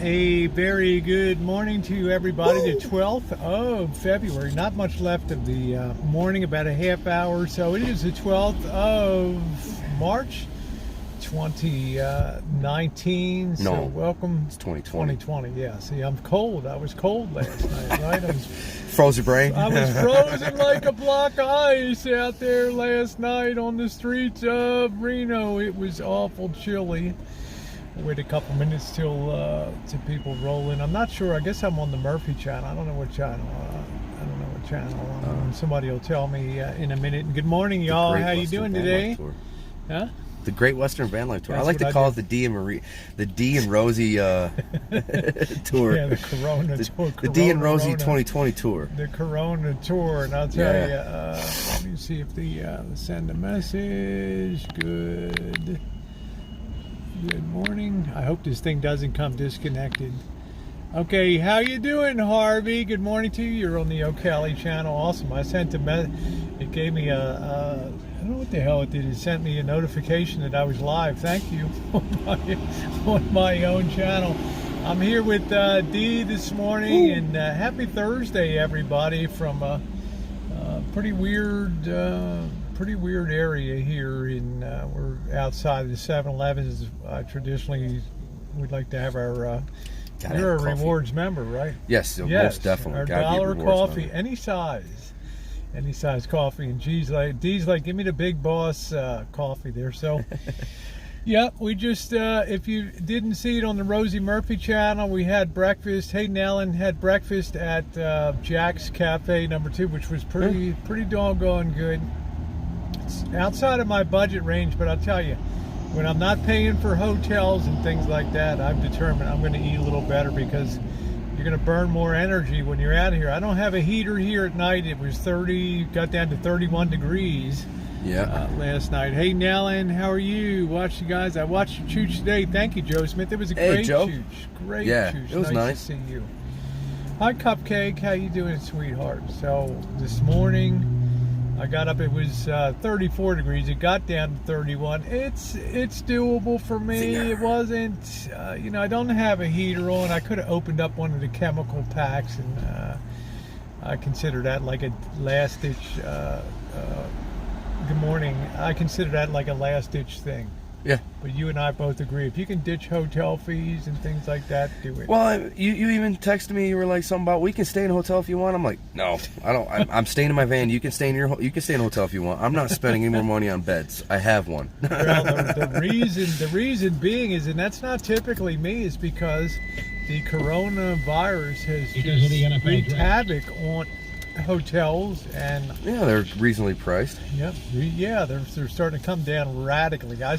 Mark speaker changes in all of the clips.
Speaker 1: a very good morning to everybody. The 12th of February. Not much left of the morning, about a half hour. So it is the 12th of March 2019. So welcome.
Speaker 2: It's 2020.
Speaker 1: 2020, yeah. See, I'm cold. I was cold last night, right?
Speaker 2: Froze your brain?
Speaker 1: I was frozen like a block of ice out there last night on the streets of Reno. It was awful chilly. Wait a couple minutes till people roll in. I'm not sure. I guess I'm on the Murphy channel. I don't know what channel. Somebody will tell me in a minute. Good morning, y'all. How you doing today? Huh?
Speaker 2: The Great Western Van Life Tour. I like to call it the D and Rosie tour.
Speaker 1: Yeah, the Corona tour.
Speaker 2: The D and Rosie 2020 tour.
Speaker 1: The Corona tour, and I'll tell you. Let me see if the send a message. Good morning. I hope this thing doesn't come disconnected. Okay, how you doing, Harvey? Good morning to you. You're on the O'Callaghan channel. Awesome. I sent a message. It gave me I don't know what the hell it did. It sent me a notification that I was live. Thank you on my own channel. I'm here with Dee this morning, and happy Thursday, everybody, from a pretty weird area here. We're outside the 7-Elevens. Traditionally, we'd like to have our. You're a rewards member, right?
Speaker 2: Yes, most definitely.
Speaker 1: Our dollar coffee, any size coffee. And Dee's like, give me the Big Boss coffee there. So, yeah, we just, if you didn't see it on the Rosie Murphy channel, we had breakfast. Hayden Allen had breakfast at Jack's Cafe #2, which was pretty doggone good. It's outside of my budget range, but I'll tell you, when I'm not paying for hotels and things like that, I've determined I'm going to eat a little better, because you're going to burn more energy when you're out of here. I don't have a heater here at night. It was 30, got down to 31 degrees last night. Hey, Nellen, how are you? Watch you guys. I watched your chooch today. Thank you, Joe Smith. It was a great chooch. Great chooch.
Speaker 2: It was nice
Speaker 1: to see you. Hi, Cupcake. How you doing, sweetheart? So this morning, I got up, it was 34 degrees. It got down to 31. It's doable for me. It wasn't, I don't have a heater on. I could have opened up one of the chemical packs, and I consider that like a last ditch, good morning. I consider that like a last ditch thing.
Speaker 2: Yeah.
Speaker 1: But you and I both agree, if you can ditch hotel fees and things like that, do it.
Speaker 2: Well, you even texted me. You were like something about, we can stay in a hotel if you want. I'm like, no, I don't. I'm staying in my van. You can stay in you can stay in a hotel if you want. I'm not spending any more money on beds. I have one.
Speaker 1: Well, the reason being is, and that's not typically me, is because the coronavirus has just wreaked havoc on hotels, and
Speaker 2: they're reasonably priced.
Speaker 1: They're starting to come down radically. I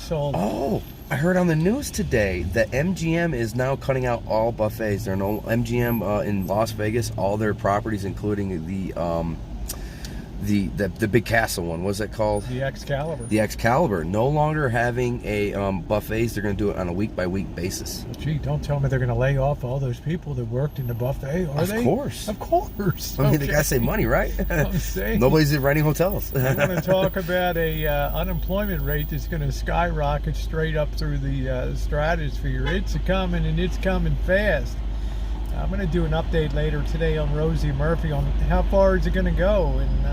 Speaker 2: heard on the news today that MGM is now cutting out all buffets. There are no MGM in Las Vegas. All their properties, including the big castle one. What's that called?
Speaker 1: The Excalibur.
Speaker 2: The Excalibur. No longer having a buffets. They're going to do it on a week-by-week basis.
Speaker 1: Well, gee, don't tell me they're going to lay off all those people that worked in the buffet, are they?
Speaker 2: Of course.
Speaker 1: Of course.
Speaker 2: I mean, they got to save money, right?
Speaker 1: I'm saying.
Speaker 2: Nobody's renting hotels.
Speaker 1: I want to talk about a unemployment rate that's going to skyrocket straight up through the stratosphere. It's coming, and it's coming fast. I'm going to do an update later today on Rosie Murphy on how far is it going to go, and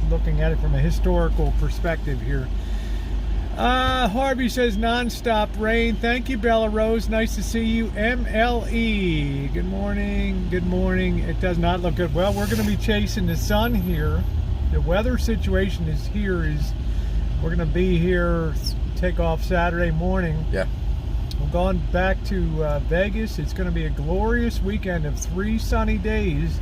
Speaker 1: looking at it from a historical perspective here. Harvey says non-stop rain. Thank you, Bella Rose. Nice to see you. MLE. Good morning. Good morning. It does not look good. Well, we're going to be chasing the sun here. The weather situation is we're going to be here, take off Saturday morning.
Speaker 2: Yeah.
Speaker 1: We're going back to Vegas. It's going to be a glorious weekend of 3 sunny days.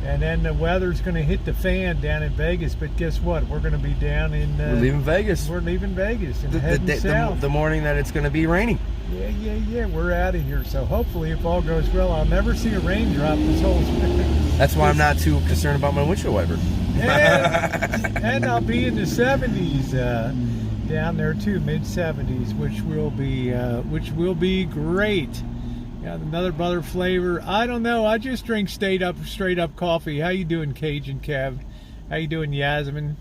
Speaker 1: And then the weather's going to hit the fan down in Vegas. But guess what? We're going to be down in...
Speaker 2: we're leaving Vegas.
Speaker 1: We're leaving Vegas and heading south.
Speaker 2: The morning that it's going to be raining.
Speaker 1: Yeah. We're out of here. So hopefully, if all goes well, I'll never see a raindrop this whole...
Speaker 2: That's why I'm not too concerned about my windshield wiper.
Speaker 1: And I'll be in the 70s down there too, mid-70s, which will be great. Got another butter flavor. I don't know. I just drink straight up coffee. How you doing, Cajun Kev? How you doing, Yasmin?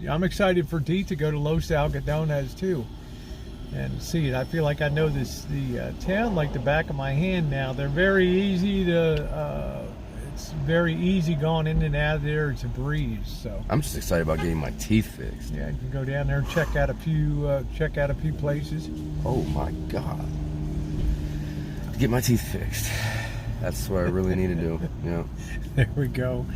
Speaker 1: I'm excited for Dee to go to Los Algodones too. and see it. I feel like I know the town like the back of my hand now. They're very easy to. It's very easy going in and out of there. It's a breeze. So
Speaker 2: I'm just excited about getting my teeth fixed.
Speaker 1: yeah, you can go down there and check out a few places.
Speaker 2: Oh my God. Get my teeth fixed. That's what I really need to do. Yeah.
Speaker 1: There we go.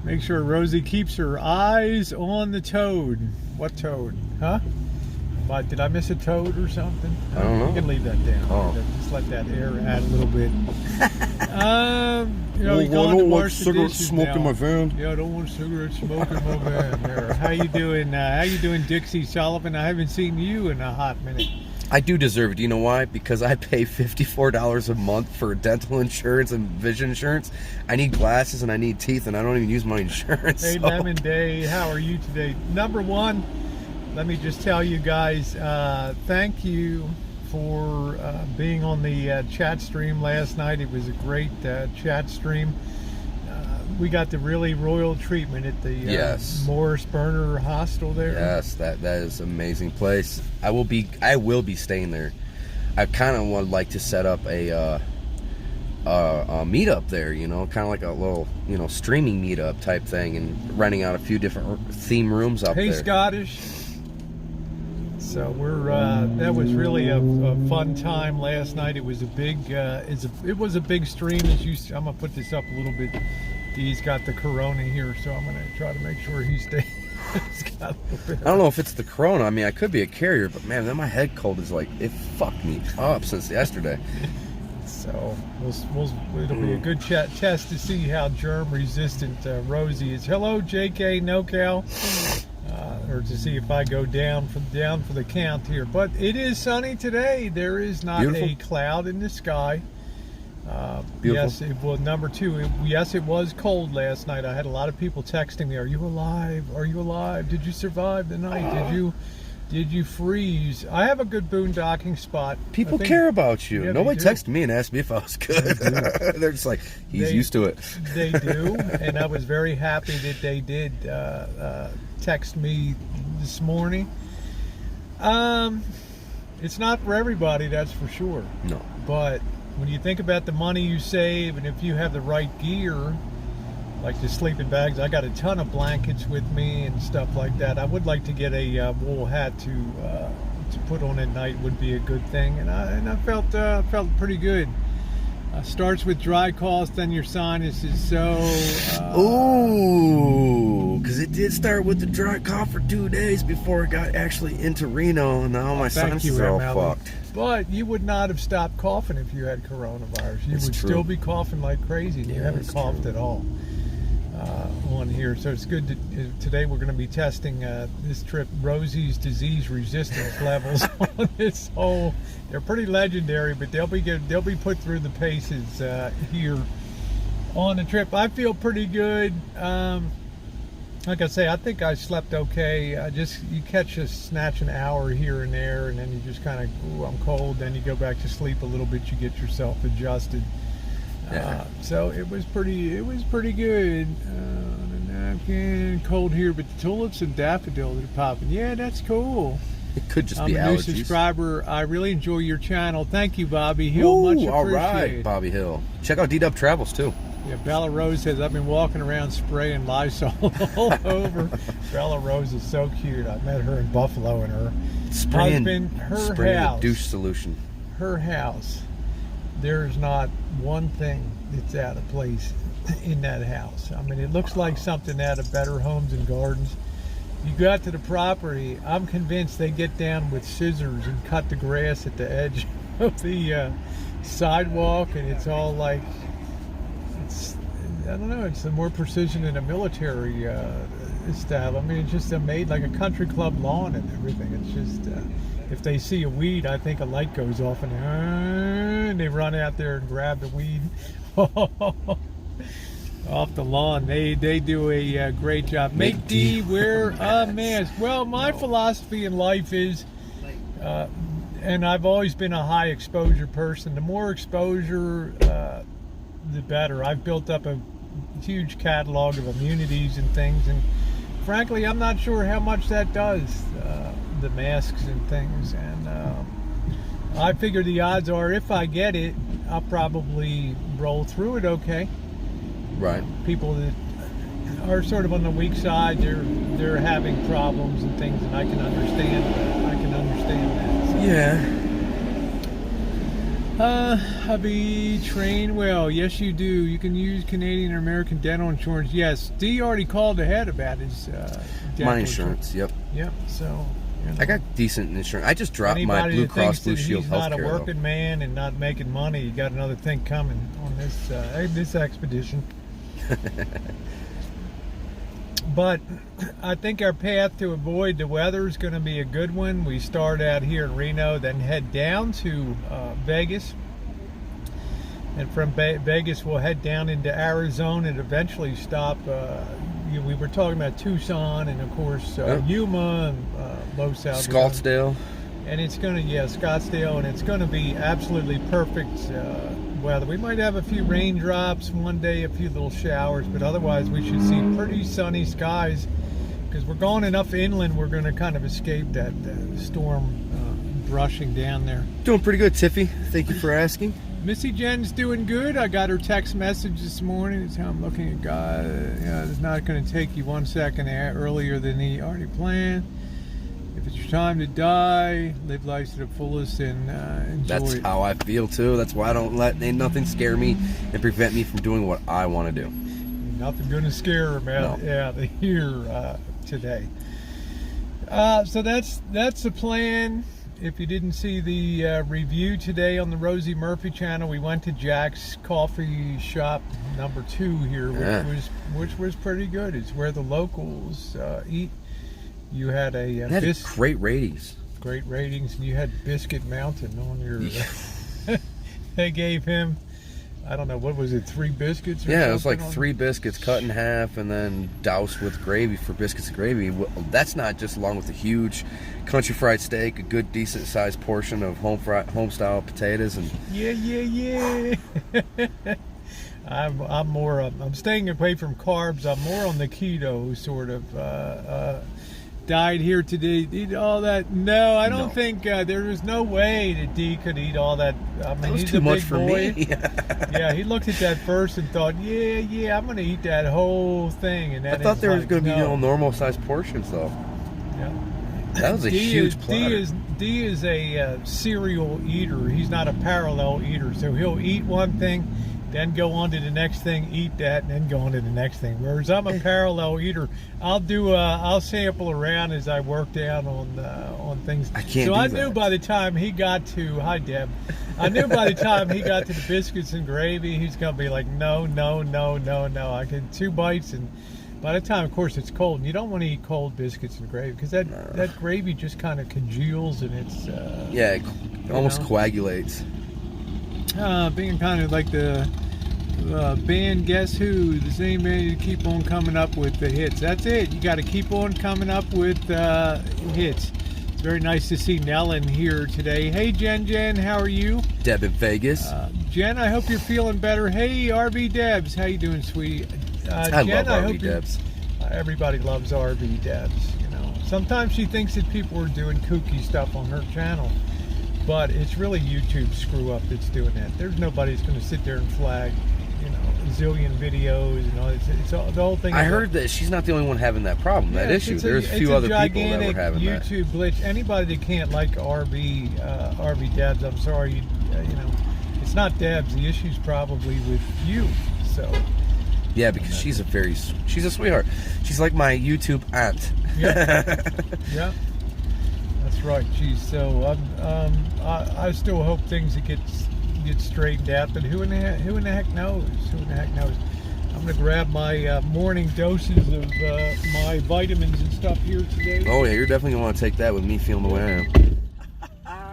Speaker 1: Make sure Rosie keeps her eyes on the toad. What toad? Huh? But did I miss a toad or something?
Speaker 2: I don't know.
Speaker 1: You can leave that down.
Speaker 2: Oh.
Speaker 1: Just let that air add a little bit. You know,
Speaker 2: Well,
Speaker 1: you
Speaker 2: I
Speaker 1: going to
Speaker 2: don't like
Speaker 1: wash the
Speaker 2: cigarette
Speaker 1: dishes
Speaker 2: smoke
Speaker 1: now.
Speaker 2: in my van.
Speaker 1: Yeah, I don't want cigarette smoke in my van. There. How you doing? How you doing, Dixie Sullivan? I haven't seen you in a hot minute.
Speaker 2: I do deserve it. Do you know why? Because I pay $54 a month for dental insurance and vision insurance. I need glasses and I need teeth, and I don't even use my insurance.
Speaker 1: Hey,
Speaker 2: so.
Speaker 1: Lemon Day, how are you today? Number one, let me just tell you guys, thank you for being on the chat stream last night. It was a great chat stream. We got the really royal treatment at the
Speaker 2: Yes.
Speaker 1: Morris Burner Hostel there.
Speaker 2: Yes, that is an amazing place. I will be staying there. I kind of would like to set up a meetup there, you know, kind of like a little, you know, streaming meetup type thing, and renting out a few different theme rooms up
Speaker 1: Hey,
Speaker 2: there.
Speaker 1: Scottish. So we're that was really a fun time last night. It was a big it was a big stream. I'm gonna put this up a little bit. He's got the corona here, so I'm gonna try to make sure he stays. I
Speaker 2: don't know if it's the corona. I mean, I could be a carrier, but man, then my head cold is like, it fucked me up since yesterday.
Speaker 1: So it'll be a good test to see how germ resistant Rosie is. Hello, JK NoCal. Or to see if I go down for the count here. But it is sunny today. There is not
Speaker 2: Beautiful.
Speaker 1: a cloud in the sky.
Speaker 2: Beautiful.
Speaker 1: Yes, number two, yes, it was cold last night. I had a lot of people texting me, "Are you alive? Are you alive? Did you survive the night? Did you freeze?" I have a good boondocking spot.
Speaker 2: People care about you.
Speaker 1: Yeah,
Speaker 2: Nobody
Speaker 1: they do.
Speaker 2: texted me and asked me if I was good. They're just like, he's used to it.
Speaker 1: They do, and I was very happy that they did text me this morning. It's not for everybody, that's for sure.
Speaker 2: No.
Speaker 1: But when you think about the money you save, and if you have the right gear, like the sleeping bags, I got a ton of blankets with me and stuff like that. I would like to get a wool hat to put on at night. Would be a good thing, and I felt pretty good. Starts with dry cough, then your sinuses. So
Speaker 2: ooh, because it did start with the dry cough for 2 days before it got actually into Reno, and now my sinuses are all fucked.
Speaker 1: But you would not have stopped coughing if you had coronavirus. You would still be coughing like crazy. You haven't coughed at all on here. So it's good. Today we're going to be testing this trip Rosie's disease resistance levels on this whole. They're pretty legendary, but they'll be put through the paces here on the trip. I feel pretty good. Like I say, I think I slept okay. You catch a snatch an hour here and there, and then you just kind of, ooh, I'm cold. Then you go back to sleep a little bit. You get yourself adjusted.
Speaker 2: Yeah.
Speaker 1: So it was pretty good. The napkin, cold here, but the tulips and daffodils are popping. Yeah, that's cool.
Speaker 2: It could just
Speaker 1: I'm
Speaker 2: be
Speaker 1: a new
Speaker 2: allergies.
Speaker 1: subscriber. I really enjoy your channel. Thank you, Bobby Hill.
Speaker 2: Ooh,
Speaker 1: Much appreciated.
Speaker 2: all right, Bobby Hill. Check out D-Dub Travels too.
Speaker 1: Yeah, Bella Rose says, I've been walking around spraying Lysol all over. Bella Rose is so cute. I met her in Buffalo, and her husband, her house.
Speaker 2: The douche solution.
Speaker 1: Her house. There's not one thing that's out of place in that house. I mean, it looks like something out of Better Homes and Gardens. You go out to the property, I'm convinced they get down with scissors and cut the grass at the edge of the sidewalk, and it's all like, I don't know, it's more precision than a military staff. I mean, it's just made like a country club lawn and everything. It's just, if they see a weed, I think a light goes off and they run out there and grab the weed off the lawn. They do a great job. Make D wear a mask. Well, my philosophy in life is, and I've always been a high exposure person. The more exposure, the better. I've built up a huge catalog of immunities and things, and frankly, I'm not sure how much that does. the masks and things. And I figure the odds are, if I get it, I'll probably roll through it okay.
Speaker 2: Right.
Speaker 1: People that are sort of on the weak side, they're having problems and things, and I can understand that. So.
Speaker 2: Yeah.
Speaker 1: Hubby, train well. Yes, you do. You can use Canadian or American dental insurance. Yes, D already called ahead about his
Speaker 2: my insurance. Yep.
Speaker 1: Yep. So
Speaker 2: I got decent insurance. I just dropped my Blue Cross Blue Shield
Speaker 1: he's not a
Speaker 2: healthcare.
Speaker 1: working man and not making money. You got another thing coming on this expedition. But I think our path to avoid the weather is going to be a good one. We start out here in Reno, then head down to Vegas. And from Vegas, we'll head down into Arizona and eventually stop. We were talking about Tucson and, of course, Yuma and Los Altos.
Speaker 2: Scottsdale.
Speaker 1: And it's going to, Scottsdale, and it's going to be absolutely perfect weather. We might have a few raindrops one day, a few little showers, but otherwise we should see pretty sunny skies because we're going enough inland. We're going to kind of escape that storm brushing down there.
Speaker 2: Doing pretty good, Tiffy. Thank you for asking.
Speaker 1: Missy Jen's doing good. I got her text message this morning. It's how I'm looking at God. It's not going to take you 1 second earlier than he already planned. If it's your time to die, live life to the fullest and enjoy
Speaker 2: That's
Speaker 1: it.
Speaker 2: how I feel too. That's why I don't let nothing scare me and prevent me from doing what I want to do.
Speaker 1: Nothing going to scare them out here today. So that's the plan. If you didn't see the review today on the Rosie Murphy channel, we went to Jack's Coffee Shop number 2 here, which was pretty good. It's where the locals eat. You had a
Speaker 2: great ratings.
Speaker 1: Great ratings, and you had Biscuit Mountain on your. They gave him, I don't know, what was it, 3 biscuits?
Speaker 2: It was like 3 biscuits cut in half and then doused with gravy for biscuits and gravy. That's not just along with a huge country fried steak, a good decent sized portion of home style potatoes and.
Speaker 1: Yeah. I'm staying away from carbs. I'm more on the keto sort of diet here today. Eat all that? No, I don't think there is no way that D could eat all that. I mean,
Speaker 2: that was
Speaker 1: he's
Speaker 2: too
Speaker 1: a big
Speaker 2: much for
Speaker 1: boy.
Speaker 2: me.
Speaker 1: Yeah, he looked at that first and thought, yeah, I'm going to eat that whole thing. And
Speaker 2: I thought there was going to be normal sized portions though.
Speaker 1: Yeah.
Speaker 2: That was a huge platter.
Speaker 1: D is a serial eater. He's not a parallel eater, so he'll eat one thing, then go on to the next thing, eat that, and then go on to the next thing. Whereas I'm a parallel eater. I'll sample around as I work down on things.
Speaker 2: I can't.
Speaker 1: So I knew by the time he got to I knew by the time he got to the biscuits and gravy, he's gonna be like, no. I get 2 bites, and by the time, of course, it's cold, and you don't want to eat cold biscuits and gravy because that gravy just kind of congeals and it's
Speaker 2: it almost coagulates.
Speaker 1: Being kind of like the band Guess Who, the same band you keep on coming up with the hits. That's it. You got to keep on coming up with hits. It's very nice to see Nellen here today. Hey, Jen, how are you?
Speaker 2: Deb in Vegas.
Speaker 1: Jen, I hope you're feeling better. Hey, RV Debs, how you doing, sweetie?
Speaker 2: I love RV Debs.
Speaker 1: Everybody loves RV Debs. You know, sometimes she thinks that people are doing kooky stuff on her channel. But it's really YouTube screw up that's doing that. There's nobody that's going to sit there and flag, a zillion videos and all. It's all, the whole thing.
Speaker 2: I heard that she's not the only one having that problem, that issue. There's a few other people that were having that.
Speaker 1: YouTube glitch. Anybody that can't like RV Debs, I'm sorry. It's not Debs. The issue's probably with you. So.
Speaker 2: Yeah, because she's a sweetheart. She's like my YouTube aunt.
Speaker 1: Yeah. That's right. Geez, so I still hope things get straightened out, but who in the heck knows? I'm gonna grab my morning doses of my vitamins and stuff here today.
Speaker 2: Oh yeah, you're definitely gonna want to take that with me feeling the way I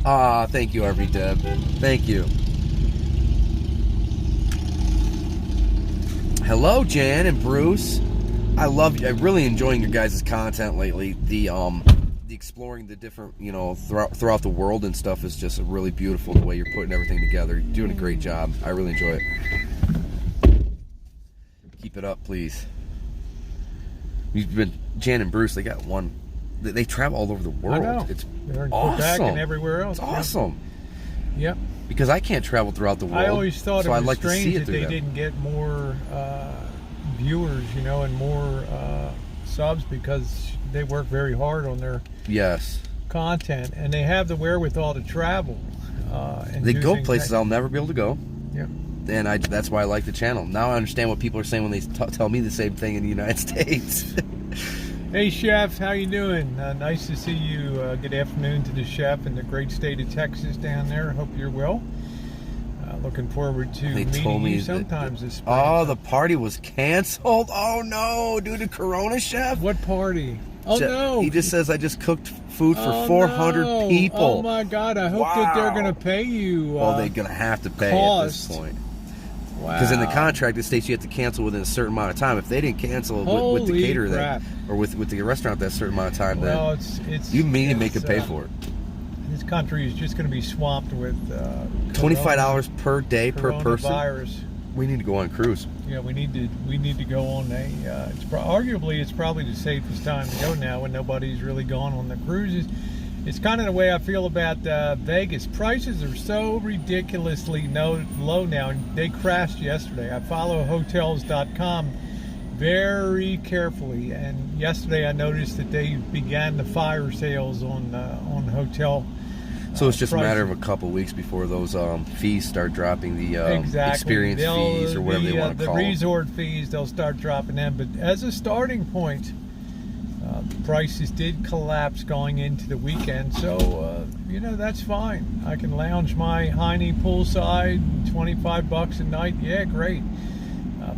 Speaker 2: am. Thank you, RV Deb. Thank you. Hello, Jan and Bruce. I'm really enjoying your guys' content lately. The exploring the different, throughout the world and stuff is just really beautiful. The way you're putting everything together, you're doing a great job. I really enjoy it. Keep it up, please. You've been Jan and Bruce. They got one. They travel all over the world.
Speaker 1: I know.
Speaker 2: It's
Speaker 1: They're in
Speaker 2: awesome.
Speaker 1: Quebec and everywhere else.
Speaker 2: It's awesome.
Speaker 1: Yep.
Speaker 2: Because I can't travel throughout the world.
Speaker 1: I always thought
Speaker 2: so
Speaker 1: it
Speaker 2: I'd
Speaker 1: was
Speaker 2: like to see
Speaker 1: strange
Speaker 2: it
Speaker 1: that
Speaker 2: through
Speaker 1: they
Speaker 2: them.
Speaker 1: didn't get more viewers, you know, and more subs because they work very hard on their
Speaker 2: Yes.
Speaker 1: content, and they have the wherewithal to travel. And
Speaker 2: They
Speaker 1: do
Speaker 2: go
Speaker 1: things
Speaker 2: places I'll never be able to go.
Speaker 1: Yep.
Speaker 2: And that's why I like the channel. Now I understand what people are saying when they tell me the same thing in the United States.
Speaker 1: Hey Chef, how you doing? Nice to see you. Good afternoon to the chef in the great state of Texas down there. Hope you're well. Looking forward to
Speaker 2: They
Speaker 1: meeting
Speaker 2: told me
Speaker 1: you sometimes this spring.
Speaker 2: Oh, the party was canceled. Oh no, due to Corona, Chef.
Speaker 1: What party? Oh no!
Speaker 2: He just says I just cooked food for
Speaker 1: Oh,
Speaker 2: 400
Speaker 1: no.
Speaker 2: people.
Speaker 1: Oh my God! I hope that they're going to pay you.
Speaker 2: Well, they're going to have to pay
Speaker 1: cost.
Speaker 2: at this point.
Speaker 1: Wow.
Speaker 2: Because in the contract, it states you have to cancel within a certain amount of time. If they didn't cancel with the
Speaker 1: Holy
Speaker 2: caterer
Speaker 1: crap.
Speaker 2: or with the restaurant that certain amount of time,
Speaker 1: Well,
Speaker 2: then
Speaker 1: it's
Speaker 2: you mean to make them pay for it.
Speaker 1: This country is just going to be swamped with
Speaker 2: $25 per day per person.
Speaker 1: Coronavirus.
Speaker 2: We need to go on a cruise.
Speaker 1: Yeah, we need to go on a. Arguably, it's probably the safest time to go now when nobody's really gone on the cruises. It's kind of the way I feel about Vegas. Prices are so ridiculously low now, and they crashed yesterday. I follow Hotels.com very carefully, and yesterday I noticed that they began the fire sales on hotel.
Speaker 2: So it's just a matter of
Speaker 1: prices.
Speaker 2: a couple weeks before those fees start dropping, the
Speaker 1: Exactly.
Speaker 2: experience fees or whatever they want to call
Speaker 1: the
Speaker 2: them.
Speaker 1: resort fees, they'll start dropping them. But as a starting point, the prices did collapse going into the weekend. So, you know, that's fine. I can lounge my Heine poolside, $25 a night. Yeah, great.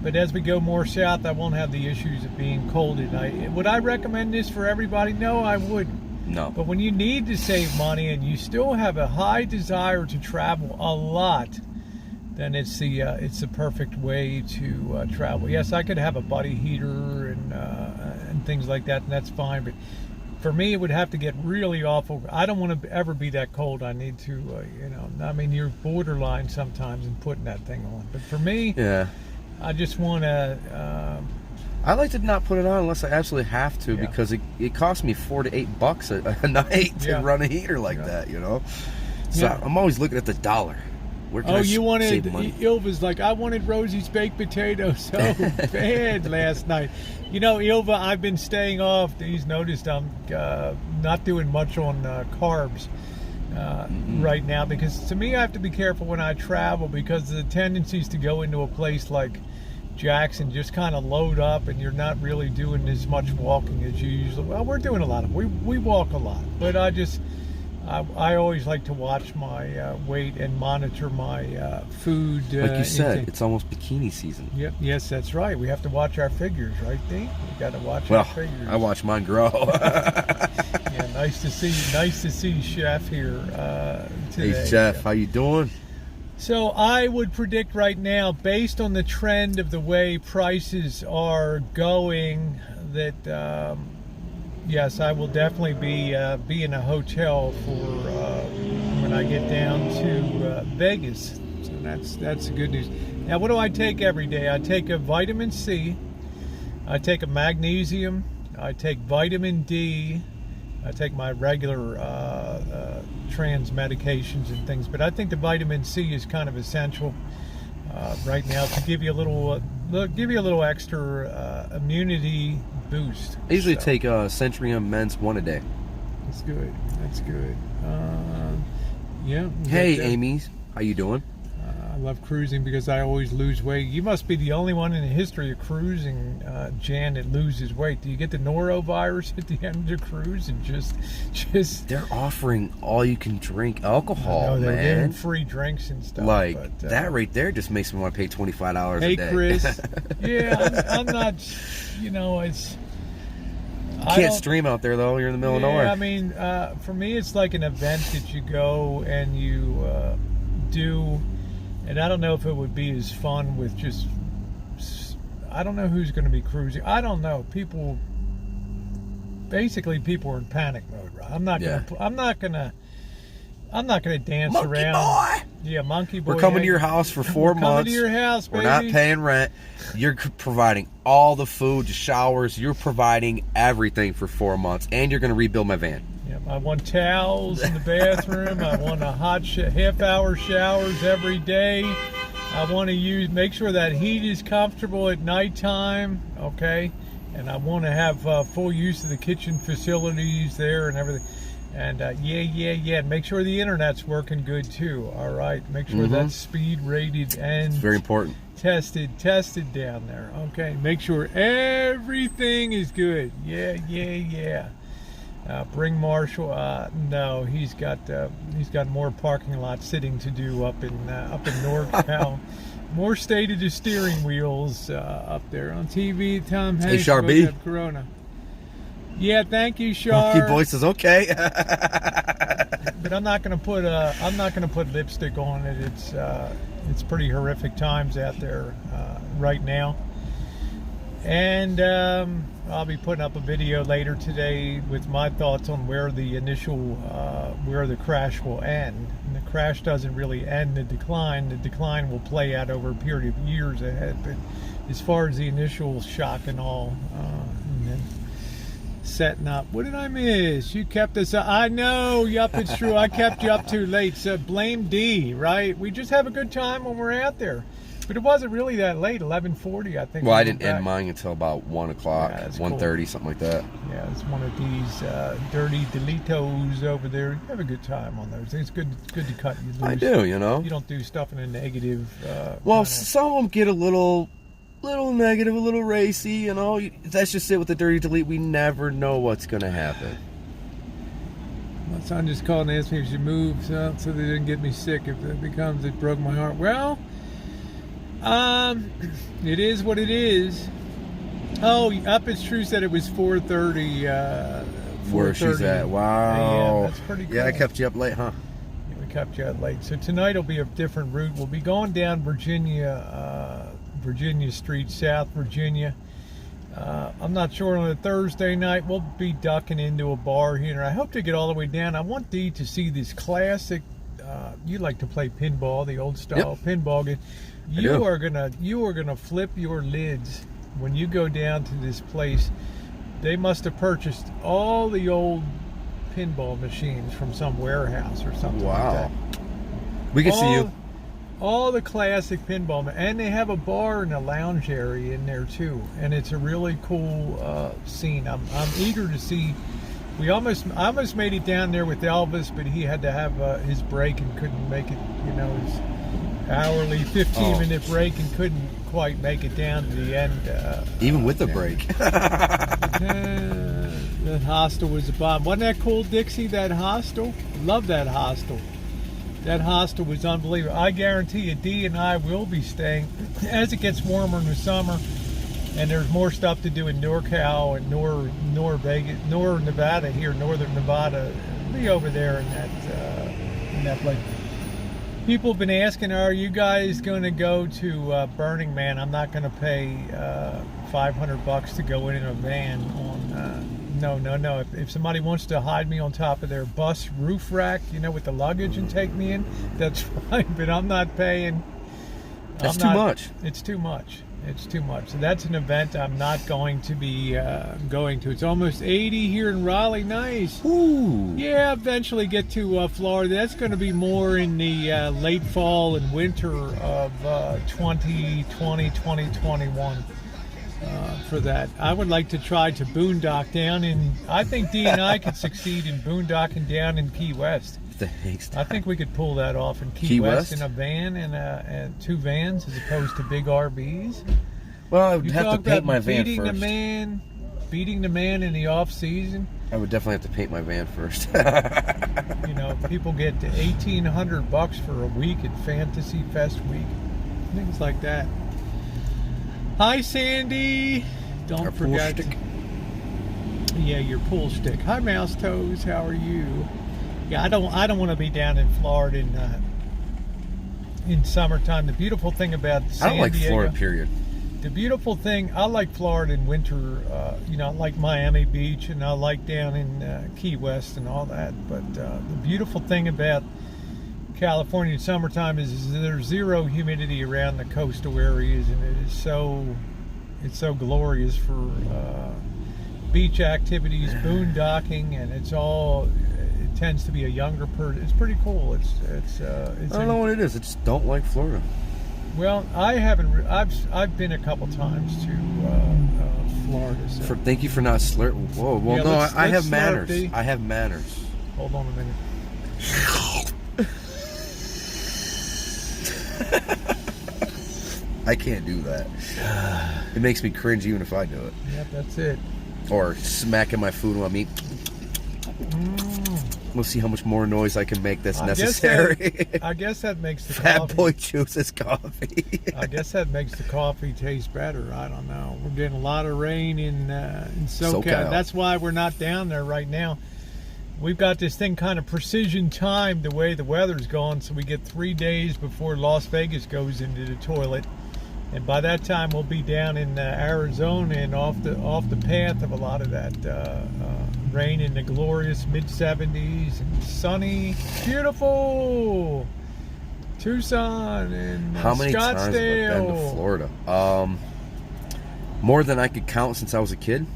Speaker 1: But as we go more south, I won't have the issues of being cold at night. Would I recommend this for everybody? No, I wouldn't.
Speaker 2: No.
Speaker 1: But when you need to save money and you still have a high desire to travel a lot, then it's the perfect way to travel. Yes, I could have a buddy heater and things like that, and that's fine. But for me, it would have to get really awful. I don't want to ever be that cold. I need to, you know. I mean, you're borderline sometimes in putting that thing on. But for me,
Speaker 2: Yeah.
Speaker 1: I just want to.
Speaker 2: I like to not put it on unless I absolutely have to,
Speaker 1: Yeah.
Speaker 2: because it costs me $4 to $8 a night to
Speaker 1: Yeah.
Speaker 2: run a heater like that, you know. So
Speaker 1: Yeah.
Speaker 2: I'm always looking at the dollar. Where can
Speaker 1: Oh,
Speaker 2: I
Speaker 1: you wanted
Speaker 2: save money?
Speaker 1: Ilva's like, I wanted Rosie's baked potatoes so bad last night. You know, Ilva, I've been staying off. He's noticed I'm not doing much on carbs right now, because to me, I have to be careful when I travel, because the tendency is to go into a place like Jackson, just kind of load up, and you're not really doing as much walking as you usually. Well, we're doing a lot of. We walk a lot, but I always like to watch my weight and monitor my food.
Speaker 2: Like you said,
Speaker 1: intake.
Speaker 2: it's almost bikini season.
Speaker 1: Yep. Yes, that's right. We have to watch our figures, right, Dee? We got to watch
Speaker 2: Well,
Speaker 1: our figures.
Speaker 2: I watch mine grow.
Speaker 1: Yeah, nice to see Chef here today.
Speaker 2: Hey, Chef, how you doing?
Speaker 1: So I would predict right now, based on the trend of the way prices are going, that yes, I will definitely be in a hotel for when I get down to Vegas. So that's the good news. Now, what do I take every day? I take a vitamin C, I take a magnesium, I take vitamin D, I take my regular trans medications and things, but I think the vitamin C is kind of essential right now to give you a little extra immunity boost.
Speaker 2: I usually
Speaker 1: So,
Speaker 2: take Centrium Men's 1 a day.
Speaker 1: That's good. That's good. Yeah.
Speaker 2: Hey,
Speaker 1: but,
Speaker 2: Amy, how you doing?
Speaker 1: I love cruising because I always lose weight. You must be the only one in the history of cruising, Jan, that loses weight. Do you get the norovirus at the end of the cruise and just?
Speaker 2: They're offering all you can drink alcohol,
Speaker 1: No, they're
Speaker 2: man.
Speaker 1: giving free drinks and stuff.
Speaker 2: Like
Speaker 1: but,
Speaker 2: that right there just makes me want to pay $25
Speaker 1: Hey,
Speaker 2: a day.
Speaker 1: Chris. Yeah, I'm not. You know, it's. I
Speaker 2: Can't
Speaker 1: don't-
Speaker 2: stream out there though. You're in the middle of nowhere.
Speaker 1: I mean, for me, it's like an event that you go and you do, and I don't know if it would be as fun with just. I don't know who's going to be cruising. I don't know. People are in panic mode. Right? I'm not
Speaker 2: Yeah.
Speaker 1: gonna. I'm not gonna dance
Speaker 2: Monkey
Speaker 1: around.
Speaker 2: boy!
Speaker 1: Yeah, Monkey Boy.
Speaker 2: We're coming to your house for 4 months.
Speaker 1: Coming to your house, baby.
Speaker 2: We're not paying rent. You're providing all the food, the showers. You're providing everything for 4 months, and you're going to rebuild my van.
Speaker 1: Yep, I want towels in the bathroom. I want a hot half-hour showers every day. I want to make sure that heat is comfortable at nighttime, okay? And I want to have full use of the kitchen facilities there and everything. And yeah. Make sure the internet's working good too. All right. Make sure that's speed rated and
Speaker 2: it's very important.
Speaker 1: Tested down there. Okay. Make sure everything is good. Yeah. Bring Marshall. No, he's got more parking lot sitting to do up in NorCal. More state of the steering wheels up there on TV. Tom Hanks.
Speaker 2: Hey, Sharby.
Speaker 1: Corona. Yeah, thank you, Char.
Speaker 2: Monkey Boy says okay.
Speaker 1: But I'm not gonna put lipstick on it. It's pretty horrific times out there right now. And I'll be putting up a video later today with my thoughts on where the crash will end. And the crash doesn't really end the decline. The decline will play out over a period of years ahead. But as far as the initial shock and all, and then setting up. What did I miss? You kept us up. I know. Yup, it's true. I kept you up too late. So blame D, right? We just have a good time when we're out there. But it wasn't really that late, 11:40, I think.
Speaker 2: Well, I didn't end mine until about 1 o'clock,
Speaker 1: Yeah,
Speaker 2: 1:30, something like that.
Speaker 1: Yeah, it's one of these dirty delitos over there. You have a good time on those. It's good to cut you loose.
Speaker 2: I do, you know.
Speaker 1: You don't do stuff in a negative.
Speaker 2: Well, some of them get a little negative, a little racy, you know. That's just it with the dirty delete. We never know what's going to happen.
Speaker 1: My son just called and asked me if she moved so they didn't get me sick. If it broke my heart. Well, it is what it is. Oh, It's True said it was 4:30.
Speaker 2: Where she's at. Wow.
Speaker 1: Yeah, that's pretty cool.
Speaker 2: Yeah, I kept you up late, huh?
Speaker 1: Yeah, we kept you up late. So tonight will be a different route. We'll be going down Virginia Street, South Virginia. I'm not sure on a Thursday night. We'll be ducking into a bar here. I hope to get all the way down. I want Dee to see this classic. You like to play pinball, the old style pinball game. You are gonna flip your lids when you go down to this place. They must have purchased all the old pinball machines from some warehouse or something like that.
Speaker 2: We can see you.
Speaker 1: All the classic pinball, and they have a bar and a lounge area in there too, and it's a really cool scene. I'm eager to see. I almost made it down there with Elvis, but he had to have his break and couldn't make it. You know, his hourly 15-minute break, and couldn't quite make it down to the end.
Speaker 2: Even with the break.
Speaker 1: That hostel was a bomb. Wasn't that cool, Dixie? That hostel? Love that hostel. That hostel was unbelievable. I guarantee you, Dee and I will be staying as it gets warmer in the summer, and there's more stuff to do in NorCal and Nevada here, northern Nevada. Be over there in that place. People have been asking, are you guys going to go to Burning Man? I'm not going to pay $500 to go in a van on. No. If somebody wants to hide me on top of their bus roof rack, you know, with the luggage and take me in, that's fine. But I'm not paying.
Speaker 2: That's too much.
Speaker 1: It's too much. So that's an event I'm not going to be going to. It's almost 80 here in Raleigh. Nice.
Speaker 2: Ooh.
Speaker 1: Yeah, eventually get to Florida. That's going to be more in the late fall and winter of 2020, 2021. For that, I would like to try to boondock down in. I think Dee and I could succeed in boondocking down in Key West. I think we could pull that off in Key West in a van and 2 vans as opposed to big RVs.
Speaker 2: Well, I would have to paint my van first.
Speaker 1: Beating the man in the off season.
Speaker 2: I would definitely have to paint my van first.
Speaker 1: You know, people get to $1,800 for a week at Fantasy Fest week, things like that. Hi, Sandy. Don't forget.
Speaker 2: Pool stick.
Speaker 1: Yeah, your pool stick. Hi, Mouse Toes. How are you? Yeah, I don't want to be down in Florida in summertime. The beautiful thing about San Diego,
Speaker 2: I don't like Florida, period.
Speaker 1: The beautiful thing, I like Florida in winter. You know, I like Miami Beach, and I like down in Key West and all that. But the beautiful thing about California in summertime is there's zero humidity around the coastal areas, and it's so glorious for beach activities, boondocking, and it tends to be a younger person. It's pretty cool. It's
Speaker 2: I don't know what it is. I just don't like Florida.
Speaker 1: Well, I haven't. I've been a couple times to Florida. So.
Speaker 2: Thank you for not slurping. Whoa, well,
Speaker 1: Yeah,
Speaker 2: no,
Speaker 1: let's
Speaker 2: I have
Speaker 1: slurp,
Speaker 2: manners.
Speaker 1: D.
Speaker 2: I have manners.
Speaker 1: Hold on a minute.
Speaker 2: I can't do that. It makes me cringe even if I do it.
Speaker 1: Yep, that's it.
Speaker 2: Or smacking my food while I'm eating. We'll see how much more noise I can make that's necessary.
Speaker 1: I guess that makes the
Speaker 2: Fat
Speaker 1: coffee.
Speaker 2: boy chooses coffee.
Speaker 1: I guess that makes the coffee taste better. I don't know. We're getting a lot of rain in SoCal. That's why we're not down there right now. We've got this thing kind of precision timed the way the weather's going, so we get 3 days before Las Vegas goes into the toilet. And by that time, we'll be down in Arizona and off the path of a lot of that rain in the glorious mid-70s and sunny, beautiful Tucson and
Speaker 2: How many
Speaker 1: Scottsdale.
Speaker 2: times have I been to Florida? More than I could count since I was a kid.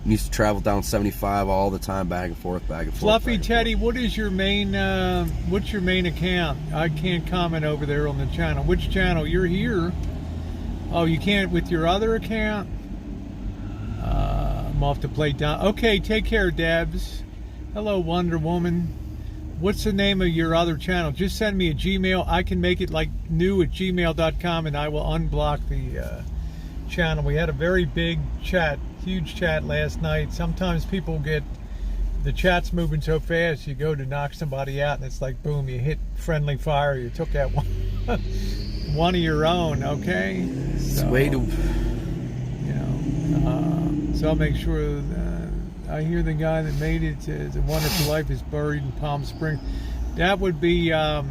Speaker 2: Used to travel down 75 all the time, back and forth, back and forth.
Speaker 1: Fluffy
Speaker 2: back and
Speaker 1: Teddy,
Speaker 2: forth.
Speaker 1: what is your main? What's your main account? I can't comment over there on the channel. Which channel? You're here. Oh, you can't with your other account. I'm off to play down. Okay, take care, Debs. Hello, Wonder Woman. What's the name of your other channel? Just send me a Gmail. I can make it like new@gmail.com, and I will unblock the channel. We had a very big chat, huge chat last night. Sometimes people get the chat's moving so fast, you go to knock somebody out, and it's like boom, you hit friendly fire. You took out one of your own. Okay,
Speaker 2: It's
Speaker 1: so,
Speaker 2: way to.
Speaker 1: so I'll make sure. I hear the guy that made it to The Wonderful Life is buried in Palm Springs. That would be. I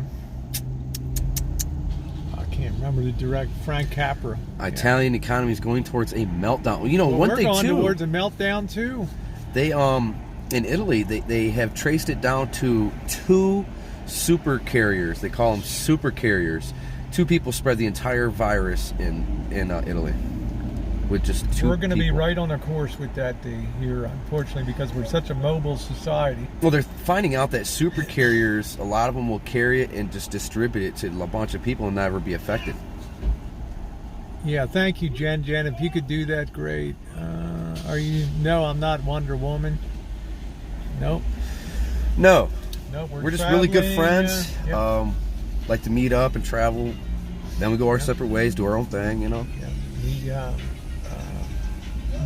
Speaker 1: can't remember the direct. Frank Capra.
Speaker 2: Italian economy is going towards a meltdown. You know,
Speaker 1: Well,
Speaker 2: one
Speaker 1: we're
Speaker 2: thing
Speaker 1: going
Speaker 2: too.
Speaker 1: towards a meltdown too.
Speaker 2: They in Italy they have traced it down to 2 super carriers. They call them super carriers. 2 people spread the entire virus in Italy with just 2
Speaker 1: We're going to be
Speaker 2: people.
Speaker 1: right on a course with that here, unfortunately, because we're such a mobile society.
Speaker 2: Well, they're finding out that super carriers, a lot of them will carry it and just distribute it to a bunch of people and never be affected.
Speaker 1: Yeah, thank you, Jen. Jen, if you could do that, great. Are you? No, I'm not Wonder Woman. Nope.
Speaker 2: No,
Speaker 1: We're
Speaker 2: just really good
Speaker 1: traveling,
Speaker 2: friends.
Speaker 1: Yep.
Speaker 2: Like to meet up and travel. Then we go our separate ways, do our own thing, you know.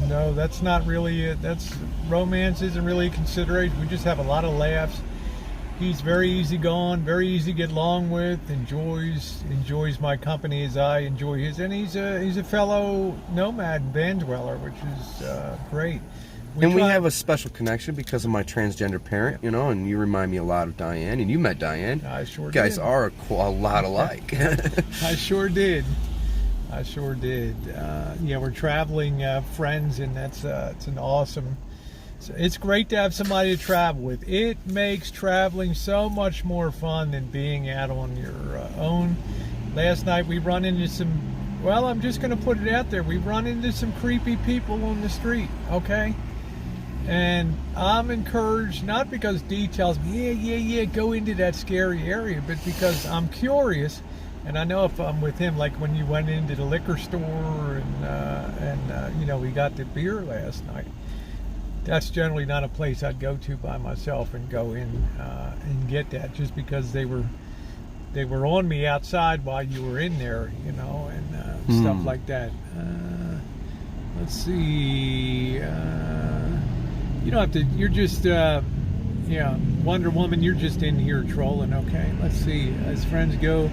Speaker 1: No, that's not really it. That's romance isn't really a consideration. We just have a lot of laughs. He's very easygoing, very easy to get along with. Enjoys my company as I enjoy his, and he's a fellow nomad van dweller, which is great. We
Speaker 2: have a special connection because of my transgender parent, you know, and you remind me a lot of Diane, and you met Diane.
Speaker 1: I sure
Speaker 2: You guys
Speaker 1: did.
Speaker 2: are a lot alike.
Speaker 1: I sure did. Yeah, we're traveling friends, and it's an awesome. It's great to have somebody to travel with. It makes traveling so much more fun than being out on your own. Last night we run into some. Well, I'm just going to put it out there. We run into some creepy people on the street. Okay. And I'm encouraged, not because Dee tells me, yeah, go into that scary area, but because I'm curious, and I know if I'm with him, like when you went into the liquor store and we got the beer last night, that's generally not a place I'd go to by myself and go in and get that, just because they were on me outside while you were in there, you know, and stuff like that. Let's see. You don't have to. You're just, Wonder Woman. You're just in here trolling. Okay. Let's see. As friends go,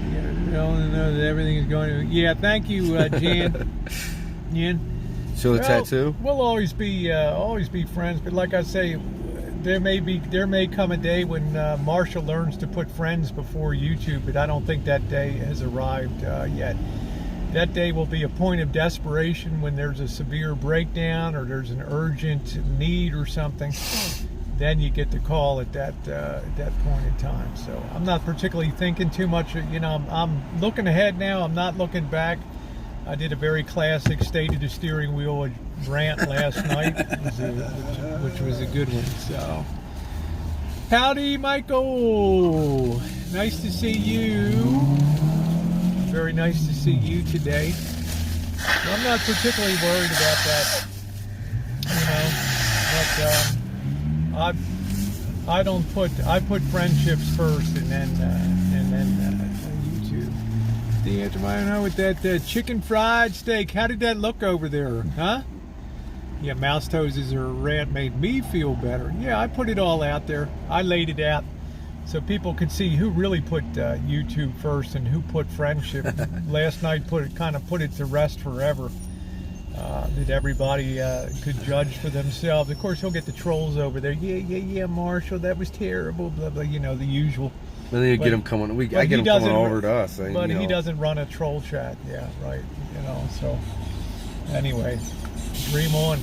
Speaker 1: you don't know that everything is going. Yeah. Thank you, Jan. Jan.
Speaker 2: So the tattoo.
Speaker 1: We'll always be friends. But like I say, there may come a day when Marshall learns to put friends before YouTube. But I don't think that day has arrived yet. That day will be a point of desperation when there's a severe breakdown or there's an urgent need or something. then you get the call at that point in time. So I'm not particularly thinking too much. You know, I'm looking ahead now. I'm not looking back. I did a very classic state of the steering wheel rant last night, which was a good one. So, howdy, Michael. Nice to see you. Very nice to see you today. I'm not particularly worried about that, you know. But I put friendships first, and then YouTube. The answer, I don't know, with that chicken fried steak. How did that look over there, huh? Yeah, mouse toes as a rant made me feel better. Yeah, I put it all out there. I laid it out so people could see who really put YouTube first and who put friendship. Last night put it to rest forever. That everybody could judge for themselves. Of course, he'll get the trolls over there. Yeah, Marshall, that was terrible. Blah blah. You know, the usual.
Speaker 2: Well, then you get him coming. I get him coming over to us.
Speaker 1: But he doesn't run a troll chat. Yeah, right. You know. So anyway, dream on.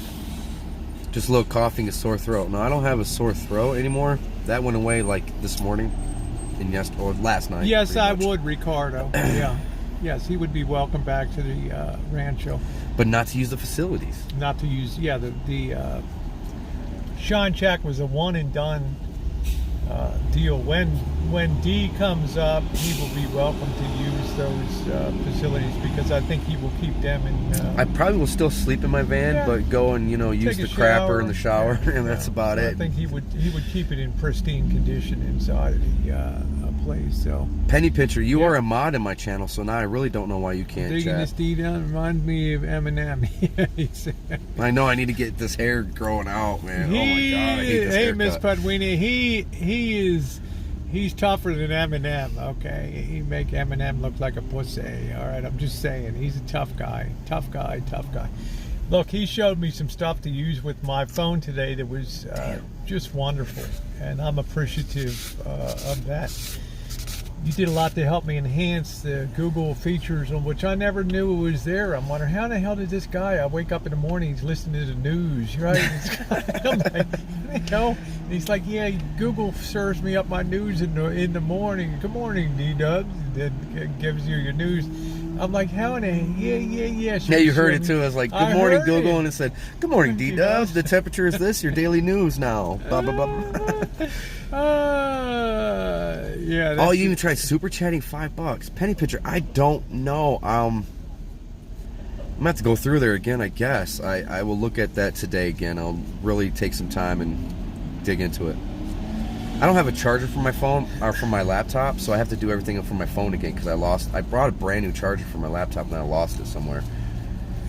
Speaker 2: Just a little coughing, a sore throat. No, I don't have a sore throat anymore. That went away like this morning, and last night.
Speaker 1: Yes, I would, Ricardo. Yeah. Yes, he would be welcome back to the rancho.
Speaker 2: But not to use the facilities.
Speaker 1: Not to use, yeah, the Sean Shack was a one and done deal. When D comes up, he will be welcome to use those facilities, because I think he will keep them in.
Speaker 2: I probably will still sleep in my van, but go and use the crapper in the shower, and that's about it.
Speaker 1: I think he would keep it in pristine condition inside of the place. So
Speaker 2: Penny Pincher, you are a mod in my channel, so now I really don't know why you can't
Speaker 1: digging
Speaker 2: chat.
Speaker 1: This D down reminds me of Eminem.
Speaker 2: I know I need to get this hair growing out, man. Oh my god, I hate this
Speaker 1: hey, Miss
Speaker 2: haircut.
Speaker 1: Padwini, he's tougher than Eminem. Okay, he make Eminem look like a pussy. All right, I'm just saying, he's a tough guy. Look, he showed me some stuff to use with my phone today that was just wonderful, and I'm appreciative of that. You did a lot to help me enhance the Google features, on which I never knew it was there. I'm wondering, how the hell did this guy, I wake up in the morning, he's listening to the news, right? I'm like, and he's like, yeah, Google serves me up my news in the morning. Good morning, D-Dubs. Then gives you your news. I'm like, how in the yeah.
Speaker 2: Yeah, you heard it too. I was like, good morning, Google, and it said, good morning, D-Dubs. The temperature is this, your daily news now. Blah, blah, blah.
Speaker 1: Yeah.
Speaker 2: Oh, you even tried super chatting $5. Penny Pitcher, I don't know. I'm gonna have to go through there again, I guess. I will look at that today again. I'll really take some time and dig into it. I don't have a charger for my phone or for my laptop, so I have to do everything from my phone again, because I brought a brand new charger for my laptop and I lost it somewhere.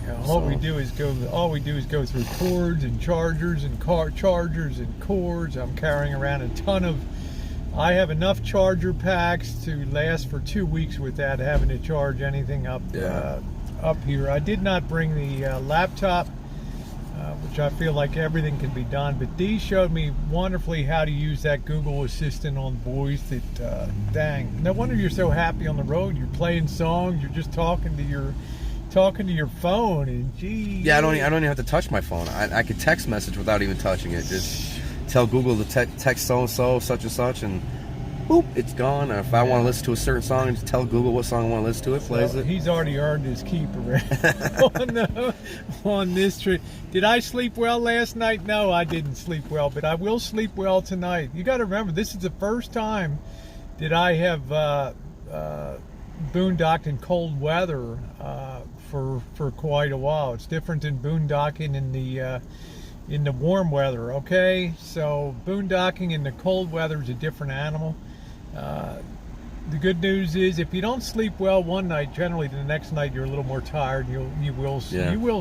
Speaker 1: Yeah, all we do is go through cords and chargers and chargers and cords. I'm carrying around a ton of. I have enough charger packs to last for 2 weeks without having to charge anything up here. I did not bring the laptop, which I feel like everything can be done. But Dee showed me wonderfully how to use that Google Assistant on voice. That dang, no wonder you're so happy on the road. You're playing songs. You're just talking to your phone, and gee.
Speaker 2: Yeah, I don't even have to touch my phone. I could text message without even touching it. Just tell Google to text so and so, such and such, and boop, it's gone. Or if I want to listen to a certain song, just tell Google what song I want to listen to. It plays it.
Speaker 1: He's already earned his keep on this trip. Did I sleep well last night? No, I didn't sleep well, but I will sleep well tonight. You got to remember, this is the first time that I have boondocked in cold weather for quite a while. It's different than boondocking in the warm weather. Okay, so boondocking in the cold weather is a different animal. The good news is, if you don't sleep well one night, generally the next night you're a little more tired. You will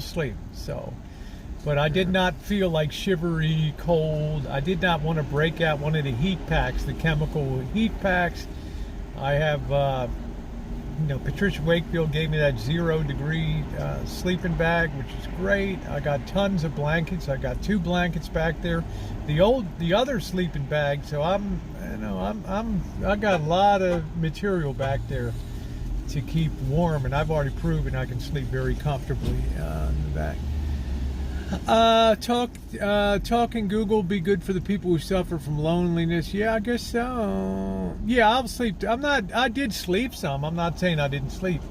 Speaker 1: sleep. So, but I did not feel like shivery cold. I did not want to break out one of the heat packs, the chemical heat packs. I have, Patricia Wakefield gave me that 0 degree sleeping bag, which is great. I got tons of blankets. I got 2 blankets back there. The other sleeping bag. So I got a lot of material back there to keep warm, and I've already proven I can sleep very comfortably in the back. Talking Google be good for the people who suffer from loneliness. Yeah, I guess so. Yeah, I'll sleep. I did sleep some. I'm not saying I didn't sleep.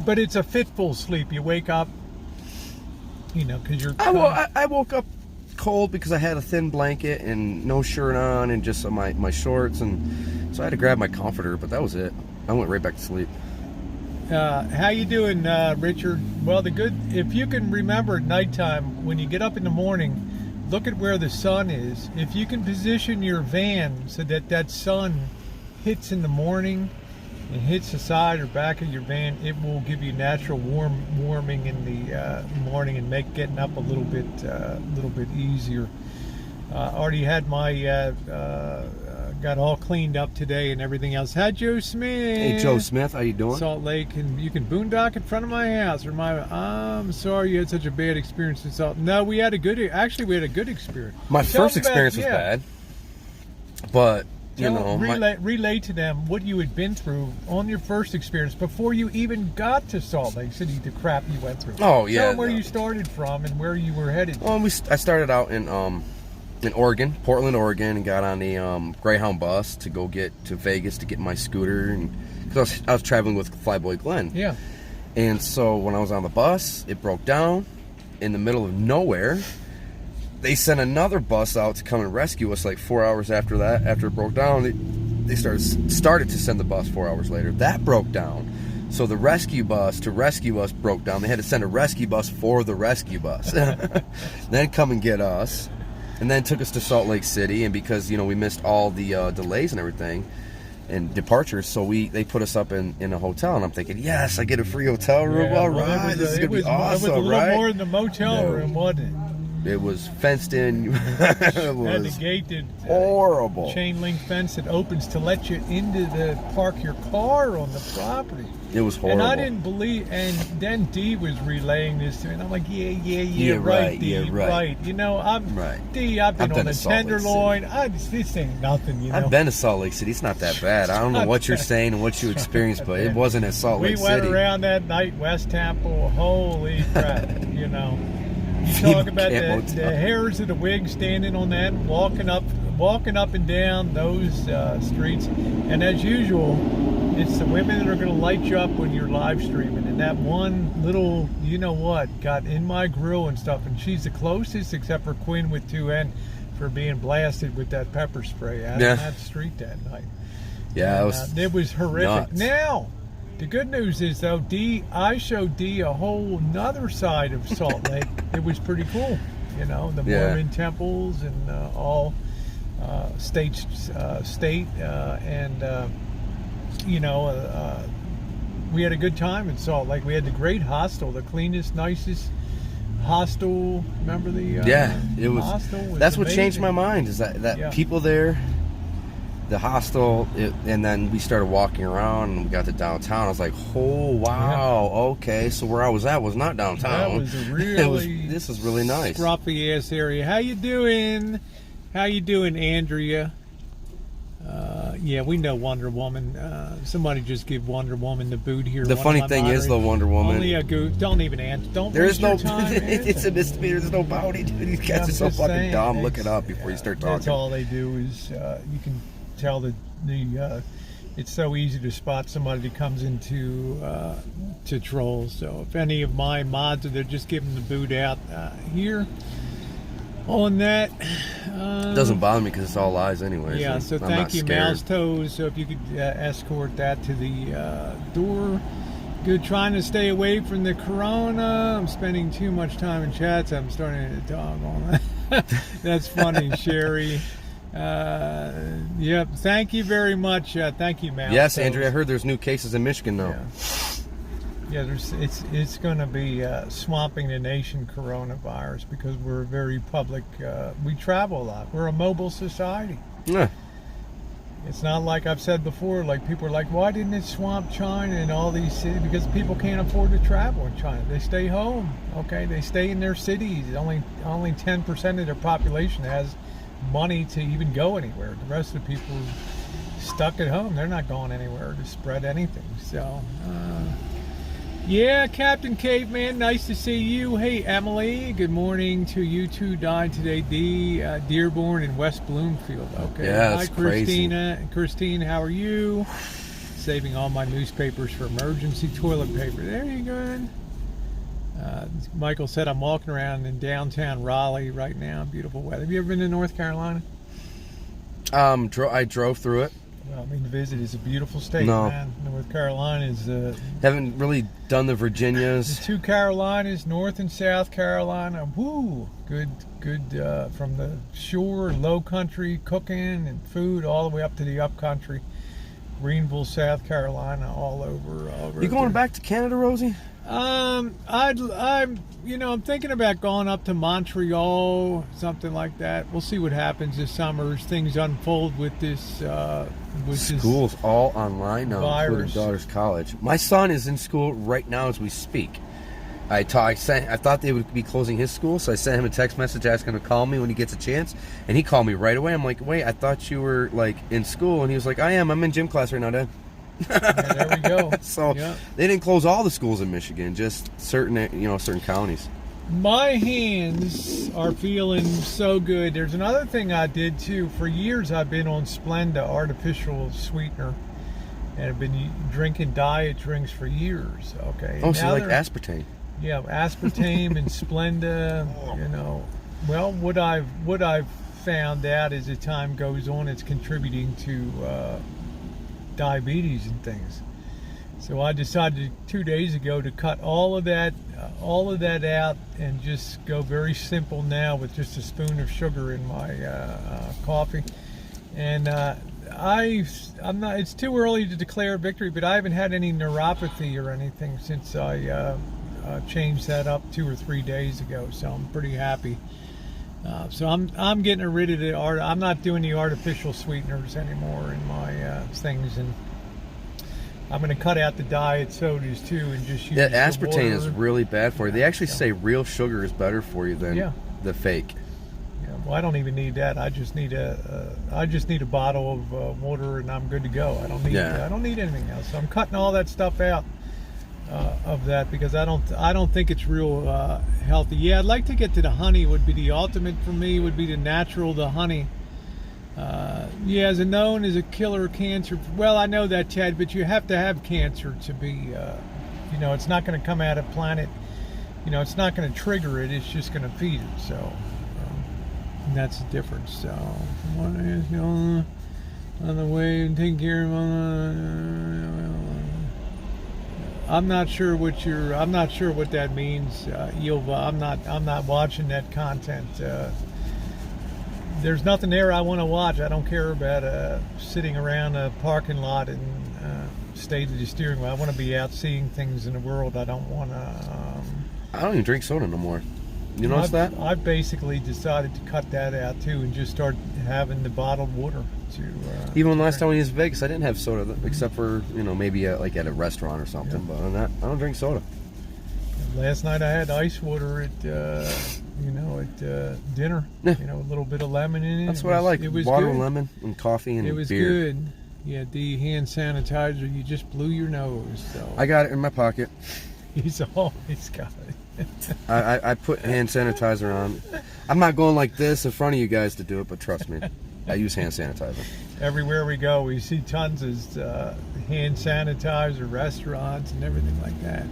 Speaker 1: But it's a fitful sleep. You wake up, because you're...
Speaker 2: I woke up cold because I had a thin blanket and no shirt on and just my shorts. And so I had to grab my comforter, but that was it. I went right back to sleep.
Speaker 1: How you doing, Richard? Well, if you can remember at nighttime, when you get up in the morning, look at where the sun is. If you can position your van so that sun hits in the morning and hits the side or back of your van, it will give you natural warming in the morning and make getting up a little bit easier. Already had my got all cleaned up today and everything else. Hi, Joe Smith.
Speaker 2: Hey, Joe Smith, how you doing?
Speaker 1: Salt Lake, and you can boondock in front of my house. I'm sorry you had such a bad experience in Salt. No, we had a good experience.
Speaker 2: My first experience was bad, but
Speaker 1: relay to them what you had been through on your first experience before you even got to Salt Lake City. The crap you went through.
Speaker 2: Oh yeah.
Speaker 1: Tell them where you started from and where you were headed.
Speaker 2: Well, I started out in Oregon, Portland, Oregon, and got on the Greyhound bus to go get to Vegas to get my scooter, and because I was traveling with Flyboy Glenn.
Speaker 1: Yeah.
Speaker 2: And so when I was on the bus, it broke down in the middle of nowhere. They sent another bus out to come and rescue us like 4 hours after that. After it broke down, they started to send the bus 4 hours later. That broke down. So the rescue bus to rescue us broke down. They had to send a rescue bus for the rescue bus. Then come and get us. And then took us to Salt Lake City, and because we missed all the delays and everything and departures, so they put us up in a hotel, and I'm thinking, yes, I get a free hotel room.
Speaker 1: Yeah,
Speaker 2: all right, this is gonna be awesome.
Speaker 1: It was a little more than the motel room, wasn't it?
Speaker 2: It was fenced in. It was
Speaker 1: had the gate that,
Speaker 2: horrible
Speaker 1: chain link fence that opens to let you park your car on the property.
Speaker 2: It was horrible.
Speaker 1: And I didn't believe, and then Dee was relaying this to me, and I'm like, yeah, right, Dee, right. I'm
Speaker 2: right.
Speaker 1: Dee, I've been on the Tenderloin. This ain't nothing,
Speaker 2: I've been to Salt Lake City. It's not that bad. I don't know what you're saying and what you experienced, but it wasn't at Salt Lake City.
Speaker 1: We went around that night, West Temple. Holy crap, You talk about the hairs of the wig standing on that, walking up and down those streets, and as usual, it's the women that are going to light you up when you're live streaming. And that one little, got in my grill and stuff, and she's the closest, except for Quinn with 2N, for being blasted with that pepper spray out on that street that night.
Speaker 2: Yeah,
Speaker 1: it was horrific.
Speaker 2: Nuts.
Speaker 1: Now, the good news is, though, I showed Dee a whole nother side of Salt Lake. It was pretty cool. The Mormon temples and all state, and we had a good time in Salt Lake. We had the great hostel, the cleanest, nicest hostel. Remember the
Speaker 2: it was.
Speaker 1: Hostel was
Speaker 2: that's
Speaker 1: amazing.
Speaker 2: What changed my mind is that people there. The hostel, and then we started walking around and we got to downtown. I was like, oh wow, okay, so where I was at was not downtown.
Speaker 1: That was a really
Speaker 2: this is really nice,
Speaker 1: scruffy ass area. How you doing, Andrea? Yeah, we know Wonder Woman. Somebody just give Wonder Woman the boot here.
Speaker 2: The funny thing is, though, Wonder Woman.
Speaker 1: Only a goof. Don't even answer. Don't.
Speaker 2: There is no.
Speaker 1: Time,
Speaker 2: it's a misdemeanor. There's no bounty. These guys are so fucking dumb. Look it up before you start talking.
Speaker 1: That's all they do is you can tell that it's so easy to spot somebody that comes into to trolls. So if any of my mods are there, just give them the boot out here on that.
Speaker 2: It doesn't bother me because it's all lies anyway.
Speaker 1: Yeah, so thank you, Mouse Toes. So if you could escort that to the door. Good, trying to stay away from the corona. I'm spending too much time in chats. I'm starting to talk on that. That's funny, Sherry. Yep. Thank you very much. Thank you, Mouse.
Speaker 2: Yes, Andrea. I heard there's new cases in Michigan though.
Speaker 1: Yeah. It's going to be swamping the nation, coronavirus, because we're very public. We travel a lot. We're a mobile society.
Speaker 2: Yeah.
Speaker 1: It's not like I've said before. Like people are like, why didn't it swamp China and all these cities? Because people can't afford to travel in China. They stay home. Okay, they stay in their cities. Only 10% of their population has money to even go anywhere. The rest of the people stuck at home. They're not going anywhere to spread anything. So Yeah, Captain Caveman, nice to see you. Hey, Emily, good morning to you two. Died today, Dearborn in West Bloomfield. Okay.
Speaker 2: Yeah,
Speaker 1: Hi,
Speaker 2: that's crazy.
Speaker 1: Christina. Christine, how are you? Saving all my newspapers for emergency toilet paper. There you go. Michael said I'm walking around in downtown Raleigh right now. Beautiful weather. Have you ever been to North Carolina?
Speaker 2: I drove through it.
Speaker 1: Well, I mean, to visit is a beautiful state,
Speaker 2: No.
Speaker 1: man. North Carolina is
Speaker 2: Haven't really done the Virginias.
Speaker 1: the two Carolinas, North and South Carolina. Woo! Good from the shore, low country, cooking and food, all the way up to the up country. Greenville, South Carolina, all over.
Speaker 2: You going back to Canada, Rosie?
Speaker 1: I'm thinking about going up to Montreal, something like that. We'll see what happens this summer as things unfold with this.
Speaker 2: School's all online now,
Speaker 1: virus.
Speaker 2: including daughter's college. My son is in school right now as we speak. I thought they would be closing his school, so I sent him a text message asking him to call me when he gets a chance, and he called me right away. I'm like, wait, I thought you were like in school, and he was like, I'm in gym class right now, Dad.
Speaker 1: Yeah, there we go.
Speaker 2: So
Speaker 1: yeah.
Speaker 2: They didn't close all the schools in Michigan, just certain counties.
Speaker 1: My hands are feeling so good. There's another thing I did too. For years I've been on Splenda artificial sweetener, and I've been drinking diet drinks for years. Okay.
Speaker 2: Oh, so you like aspartame?
Speaker 1: Yeah, aspartame and Splenda. Well, what I've found out as the time goes on, it's contributing to diabetes and things. So I decided 2 days ago to cut all of that out and just go very simple now with just a spoon of sugar in my coffee. And I'm not. It's too early to declare victory, but I haven't had any neuropathy or anything since I changed that up 2 or 3 days ago. So I'm pretty happy. So I'm getting rid of the art. I'm not doing the artificial sweeteners anymore in my things, and I'm going to cut out the diet sodas too, and just use
Speaker 2: aspartame
Speaker 1: water.
Speaker 2: is really bad for you. They actually say real sugar is better for you than the fake.
Speaker 1: Yeah, well, I don't even need that. I just need a bottle of water, and I'm good to go. I don't need anything else. So I'm cutting all that stuff out of that because I don't think it's real healthy. Yeah, I'd like to get to the honey. Would be the ultimate for me. Would be the honey. As a known as a killer cancer. Well, I know that, Ted, but you have to have cancer to be. It's not going to come out of planet. It's not going to trigger it. It's just going to feed it. So and that's the difference. So on the way and taking care of. I'm not sure what that means, Ilva. I'm not watching that content. There's nothing there I want to watch. I don't care about sitting around a parking lot and stay to the steering wheel. I want to be out seeing things in the world. I don't want to.
Speaker 2: I don't even drink soda no more. You notice that?
Speaker 1: I've basically decided to cut that out too and just start having the bottled water.
Speaker 2: Even last time we was in Vegas, I didn't have soda except for maybe like at a restaurant or something. Yeah. But other than that, I don't drink soda.
Speaker 1: Last night I had ice water at dinner.
Speaker 2: Yeah.
Speaker 1: A little bit of lemon in it.
Speaker 2: That's what I like.
Speaker 1: It was
Speaker 2: water,
Speaker 1: good.
Speaker 2: lemon, and coffee and beer.
Speaker 1: It was good. Yeah, the hand sanitizer. You just blew your nose. So
Speaker 2: I got it in my pocket.
Speaker 1: He's always got it.
Speaker 2: I put hand sanitizer on. I'm not going like this in front of you guys to do it, but trust me. I use hand sanitizer.
Speaker 1: Everywhere we go, we see tons of hand sanitizer, restaurants, and everything like that.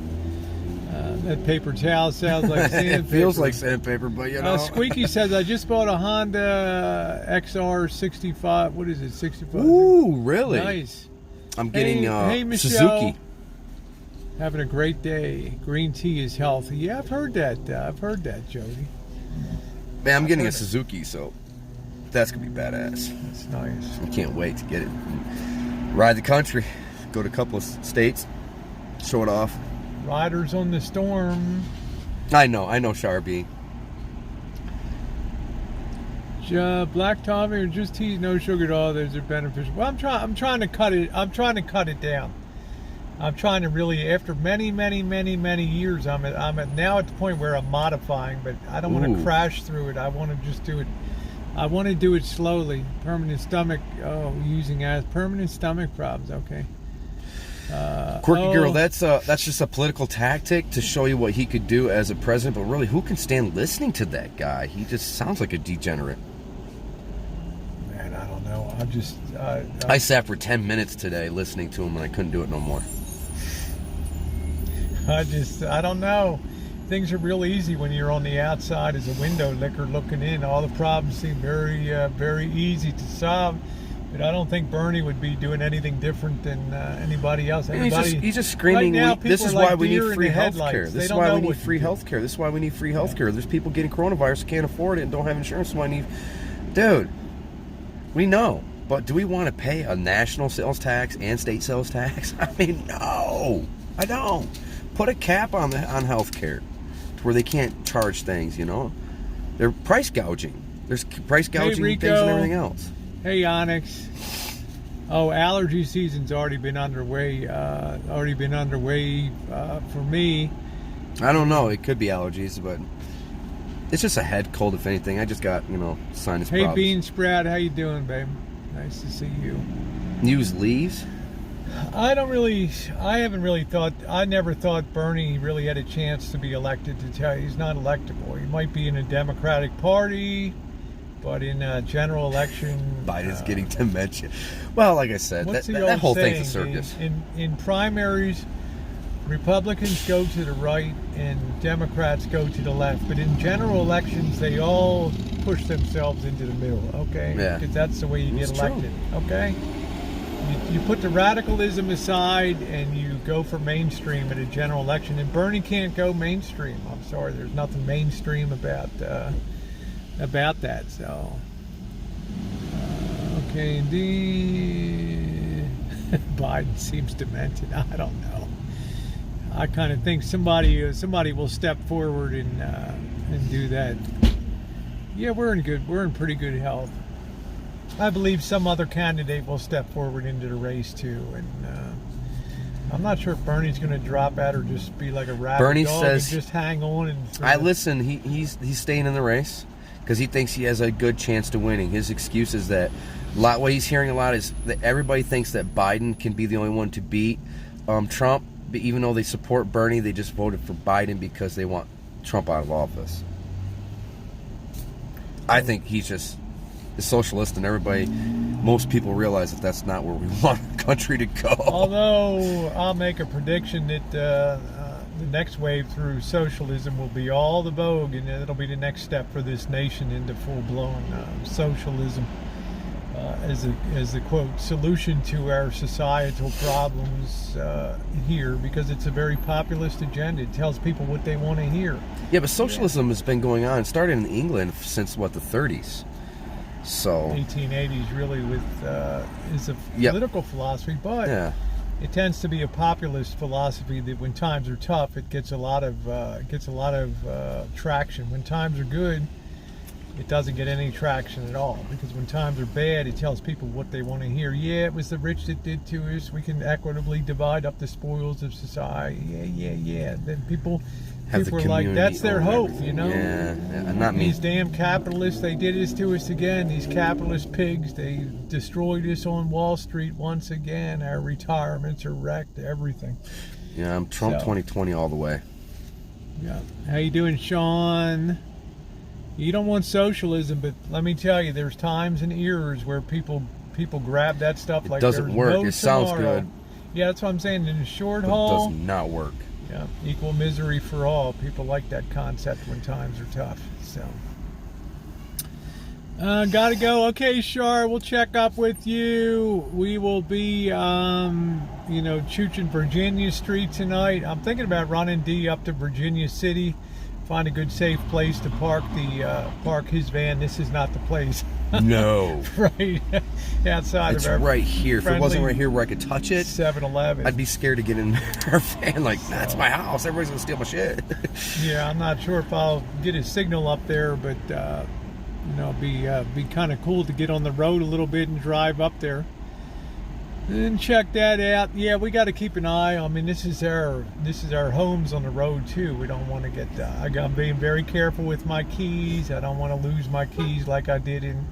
Speaker 1: That paper towel sounds like sandpaper.
Speaker 2: It feels like sandpaper, but
Speaker 1: Squeaky says, I just bought a Honda XR 65. What is it, 65?
Speaker 2: Ooh, really?
Speaker 1: Nice.
Speaker 2: I'm getting
Speaker 1: hey, Michelle.
Speaker 2: Suzuki.
Speaker 1: Having a great day. Green tea is healthy. Yeah, I've heard that, Jody.
Speaker 2: Man, I'm getting a Suzuki, so that's going to be badass.
Speaker 1: That's nice.
Speaker 2: I can't wait to get it. Ride the country. Go to a couple of states. Show it off.
Speaker 1: Riders on the storm.
Speaker 2: I know, Sharpie.
Speaker 1: Black toffee or just tea, no sugar at all. Those are beneficial. Well, I'm trying to cut it. I'm trying to cut it down. I'm trying to really, after many years, I'm now at the point where I'm modifying, but I don't want to crash through it. I want to just do it. I want to do it slowly. Permanent stomach. Permanent stomach problems. Okay.
Speaker 2: Quirky girl, that's just a political tactic to show you what he could do as a president. But really, who can stand listening to that guy? He just sounds like a degenerate.
Speaker 1: Man, I don't know.
Speaker 2: I sat for 10 minutes today listening to him, and I couldn't do it no more.
Speaker 1: I don't know. Things are real easy when you're on the outside as a window licker looking in. All the problems seem very, very easy to solve. But I don't think Bernie would be doing anything different than anybody else.
Speaker 2: He's just screaming,
Speaker 1: right now,
Speaker 2: this is why we need free health care.
Speaker 1: This is why we need free health
Speaker 2: care. This is why we need free health care. There's people getting coronavirus, can't afford it, and don't have insurance. So I need... Dude, we know. But do we want to pay a national sales tax and state sales tax? I mean, no. I don't. Put a cap on health care to where they can't charge things, you know? They're price gouging. There's price gouging things and everything else.
Speaker 1: Hey, Onyx. Oh, allergy season's already been underway. For me.
Speaker 2: I don't know. It could be allergies, but it's just a head cold, if anything. I just got, sinus problems.
Speaker 1: Hey, Bean Sprout, how you doing, babe? Nice to see you.
Speaker 2: Use leaves?
Speaker 1: I never thought Bernie really had a chance to be elected. To tell you, he's not electable. He might be in a Democratic Party. But in a general election...
Speaker 2: Biden's getting dementia. Well, like I said, that whole thing's a circus.
Speaker 1: In primaries, Republicans go to the right and Democrats go to the left. But in general elections, they all push themselves into the middle, okay?
Speaker 2: Yeah.
Speaker 1: Because that's the way you get elected, okay? You put the radicalism aside and you go for mainstream at a general election. And Bernie can't go mainstream. I'm sorry, there's nothing mainstream about that. So okay, indeed. Biden seems demented. I don't know. I kind of think somebody will step forward and do that. Yeah, we're in pretty good health. I believe some other candidate will step forward into the race too, and I'm not sure if Bernie's going to drop out or just be like a rabid
Speaker 2: Bernie
Speaker 1: dog
Speaker 2: says,
Speaker 1: and just hang on.
Speaker 2: He's staying in the race because he thinks he has a good chance to winning. His excuse is that what he's hearing a lot is that everybody thinks that Biden can be the only one to beat Trump, but even though they support Bernie, they just voted for Biden because they want Trump out of office. I think he's just a socialist, and most people realize that that's not where we want the country to go.
Speaker 1: Although I'll make a prediction that the next wave through socialism will be all the vogue, and it'll be the next step for this nation into full-blown socialism as a quote solution to our societal problems here, because it's a very populist agenda. It tells people what they want to hear.
Speaker 2: Yeah, but socialism has been going on. It started in England since the 30s. So
Speaker 1: 1880s really is a political philosophy, but it tends to be a populist philosophy that when times are tough, it gets a lot of traction. When times are good, it doesn't get any traction at all, because when times are bad, it tells people what they want to hear. Yeah, it was the rich that did to us. We can equitably divide up the spoils of society. Yeah. Then people are like, that's their hope, you know?
Speaker 2: Yeah, not me.
Speaker 1: These damn capitalists, they did this to us again. These capitalist pigs, they destroyed us on Wall Street once again. Our retirements are wrecked, everything.
Speaker 2: Yeah, I'm Trump 2020 all the way.
Speaker 1: Yeah. How you doing, Sean? You don't want socialism, but let me tell you, there's times and eras where people grab that stuff like there's
Speaker 2: doesn't work.
Speaker 1: no
Speaker 2: It sounds
Speaker 1: tomorrow.
Speaker 2: good.
Speaker 1: Yeah, that's what I'm saying. In the short
Speaker 2: But
Speaker 1: haul,
Speaker 2: it does not work.
Speaker 1: yeah, equal misery for all. People like that concept when times are tough. So, gotta go. Okay, Shar, we'll check up with you. We will be, chooching Virginia Street tonight. I'm thinking about running D up to Virginia City. Find a good safe place to park his van. This is not the place.
Speaker 2: No.
Speaker 1: Right outside
Speaker 2: it's
Speaker 1: of our
Speaker 2: right here. If it wasn't right here where I could touch it,
Speaker 1: 7-Eleven.
Speaker 2: I'd be scared to get in our van. Like, that's my house. Everybody's gonna steal my shit.
Speaker 1: Yeah, I'm not sure if I'll get a signal up there, but be kind of cool to get on the road a little bit and drive up there. And check that out. Yeah, we got to keep an eye. I mean, this is our homes on the road too. We don't want to get. I'm being very careful with my keys. I don't want to lose my keys like I did in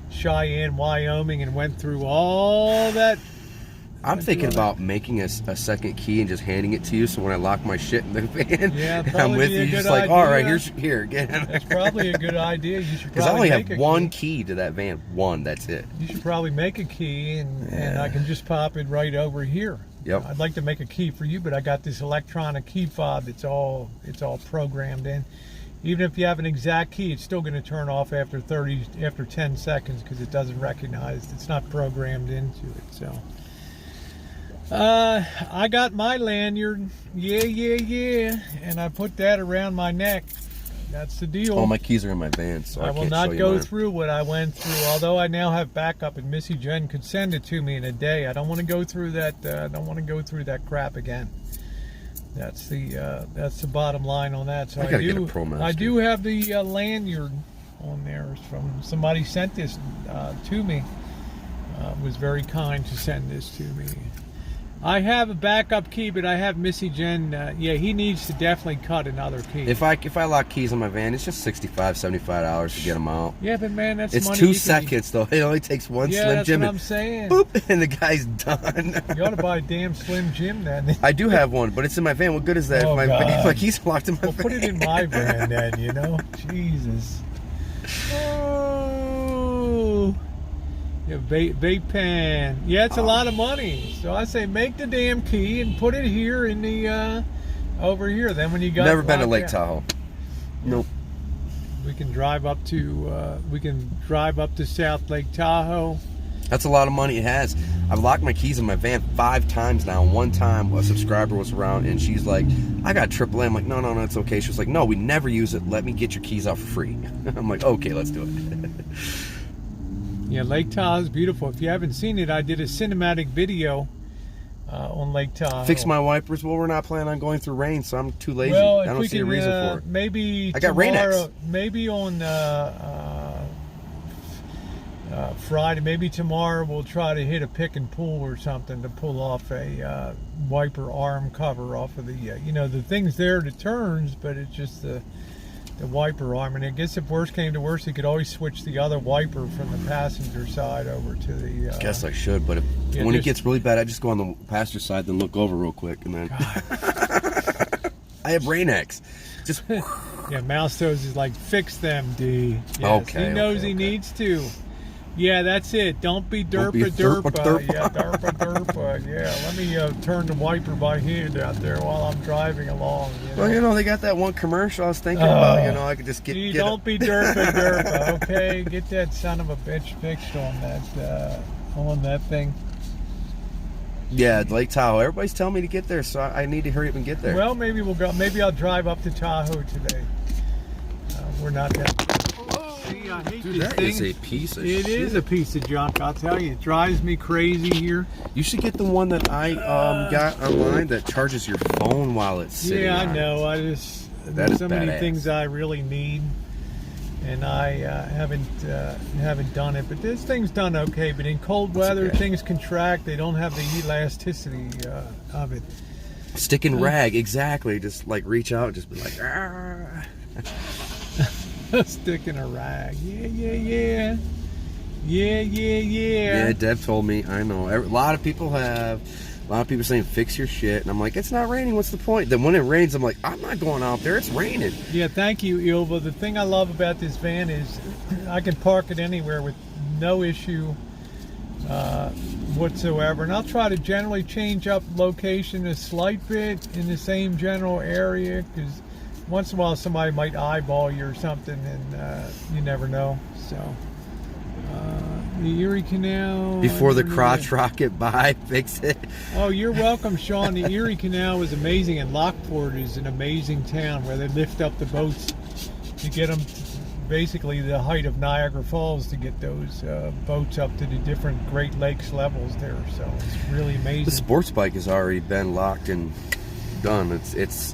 Speaker 1: Cheyenne, Wyoming, and went through all that
Speaker 2: I'm thinking about making a second key and just handing it to you, so when I lock my shit in the van,
Speaker 1: yeah,
Speaker 2: I'm with you. You're just like, all right, here, get in.
Speaker 1: That's probably a good idea. You should
Speaker 2: because I
Speaker 1: probably
Speaker 2: only
Speaker 1: make
Speaker 2: have
Speaker 1: a
Speaker 2: one key to that van. One, that's it.
Speaker 1: You should probably make a key, and I can just pop it right over here.
Speaker 2: Yep.
Speaker 1: I'd like to make a key for you, but I got this electronic key fob that's all programmed in. Even if you have an exact key, it's still going to turn off after 10 seconds because it doesn't recognize. It's not programmed into it. So, I got my lanyard. Yeah, and I put that around my neck. That's the deal.
Speaker 2: All my keys are in my van, so I
Speaker 1: will
Speaker 2: can't
Speaker 1: not
Speaker 2: show you
Speaker 1: go
Speaker 2: mine.
Speaker 1: through what I went through. Although I now have backup, and Missy Jen could send it to me in a day. I don't want to go through that. I don't want to go through that crap again. That's the bottom line on that. So
Speaker 2: I gotta get a Pro Master.
Speaker 1: I do have the lanyard on there. It's from somebody sent this to me. Was very kind to send this to me. I have a backup key, but I have Missy Jen. Yeah, he needs to definitely cut another key.
Speaker 2: If I lock keys on my van, it's just $65, $75 to get them out.
Speaker 1: Yeah, but man, that's
Speaker 2: It's
Speaker 1: money
Speaker 2: 2 seconds though. It only takes one Slim
Speaker 1: that's
Speaker 2: Jim.
Speaker 1: what
Speaker 2: and
Speaker 1: I'm saying.
Speaker 2: Boop, and the guy's done.
Speaker 1: You ought to buy a damn Slim Jim then.
Speaker 2: I do have one, but it's in my van. What good is that
Speaker 1: Oh,
Speaker 2: if
Speaker 1: God.
Speaker 2: my keys are locked in my
Speaker 1: Well,
Speaker 2: van?
Speaker 1: put it in my van then, you know? Jesus. Oh. Yeah, vape pen. Yeah, it's a lot of money. So I say make the damn key and put it here in the, over here. Then when you got
Speaker 2: Never been to
Speaker 1: locked
Speaker 2: Lake
Speaker 1: out,
Speaker 2: Tahoe. Nope.
Speaker 1: we can drive up to South Lake Tahoe.
Speaker 2: That's a lot of money it has. I've locked my keys in my van 5 times now. One time a subscriber was around and she's like, I got AAA. I'm like, no, it's okay. She was like, no, we never use it. Let me get your keys out for free. I'm like, okay, let's do it.
Speaker 1: Yeah, Lake Tahoe is beautiful. If you haven't seen it, I did a cinematic video on Lake Tahoe.
Speaker 2: Fix my wipers. Well, we're not planning on going through rain, so I'm too lazy.
Speaker 1: Well,
Speaker 2: I don't see a reason for it.
Speaker 1: Maybe
Speaker 2: I got
Speaker 1: tomorrow,
Speaker 2: Rain-X.
Speaker 1: maybe on Friday, maybe tomorrow we'll try to hit a pick and pull or something to pull off a wiper arm cover off of the, the thing's there to turns, but it's just the wiper arm. And I guess if worse came to worse, you could always switch the other wiper from the passenger side over to the...
Speaker 2: I guess I should, but when it gets really bad, I just go on the passenger side, then look over real quick, and then... I have Rain-X. Just...
Speaker 1: Yeah, Mouse Toes is like, fix them, D. Yes,
Speaker 2: Okay,
Speaker 1: he knows
Speaker 2: okay.
Speaker 1: he needs to. Yeah, that's it. Don't be derpa. Yeah, derpa. Yeah, let me turn the wiper by hand out there while I'm driving along.
Speaker 2: Well, they got that one commercial I was thinking about. I could just get
Speaker 1: don't be derpa. Okay, get that son of a bitch fixed on that thing.
Speaker 2: Yeah, Lake Tahoe. Everybody's telling me to get there, so I need to hurry up and get there.
Speaker 1: Well, maybe we'll go. Maybe I'll drive up to Tahoe today. We're not that. See, I hate
Speaker 2: Dude,
Speaker 1: this
Speaker 2: that
Speaker 1: thing.
Speaker 2: is a piece of shit.
Speaker 1: It is a piece of junk, I'll tell you. It drives me crazy here.
Speaker 2: You should get the one that I got online that charges your phone while it's sitting
Speaker 1: Yeah,
Speaker 2: on
Speaker 1: I
Speaker 2: it.
Speaker 1: know. There's so many
Speaker 2: badass.
Speaker 1: things I really need, and I haven't done it. But this thing's done okay. But in cold weather,
Speaker 2: okay.
Speaker 1: things contract. They don't have the elasticity of it.
Speaker 2: Stick and rag, exactly. Just like reach out, and just be like, ah.
Speaker 1: Stick in a rag. Yeah.
Speaker 2: Yeah, Deb told me. I know. A lot of people saying fix your shit, and I'm like, it's not raining. What's the point? Then when it rains, I'm like, I'm not going out there. It's raining.
Speaker 1: Yeah, thank you, Ilva. The thing I love about this van is I can park it anywhere with no issue whatsoever. And I'll try to generally change up location a slight bit in the same general area, because once in a while somebody might eyeball you or something, and you never know. So the Erie Canal,
Speaker 2: Before the crotch rocket, fix it.
Speaker 1: Oh, you're welcome, Sean. The Erie Canal is amazing, and Lockport is an amazing town where they lift up the boats to get them basically the height of Niagara Falls to get those boats up to the different Great Lakes levels there. So it's really amazing.
Speaker 2: The sports bike has already been locked and done. It's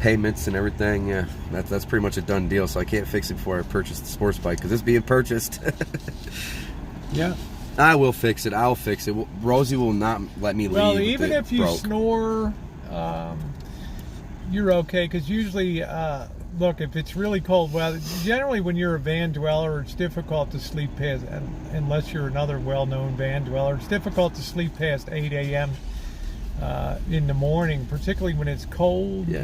Speaker 2: payments and everything. Yeah, that's pretty much a done deal. So I can't fix it before I purchase the sports bike because it's being purchased.
Speaker 1: Yeah.
Speaker 2: I will fix it. I'll fix it. Rosie will not let me leave.
Speaker 1: Well, even if you
Speaker 2: broke.
Speaker 1: snore, you're okay, because usually look, if it's really cold weather, generally when you're a van dweller, it's difficult to sleep past, unless you're another well-known van dweller, it's difficult to sleep past 8 a.m. In the morning, particularly when it's cold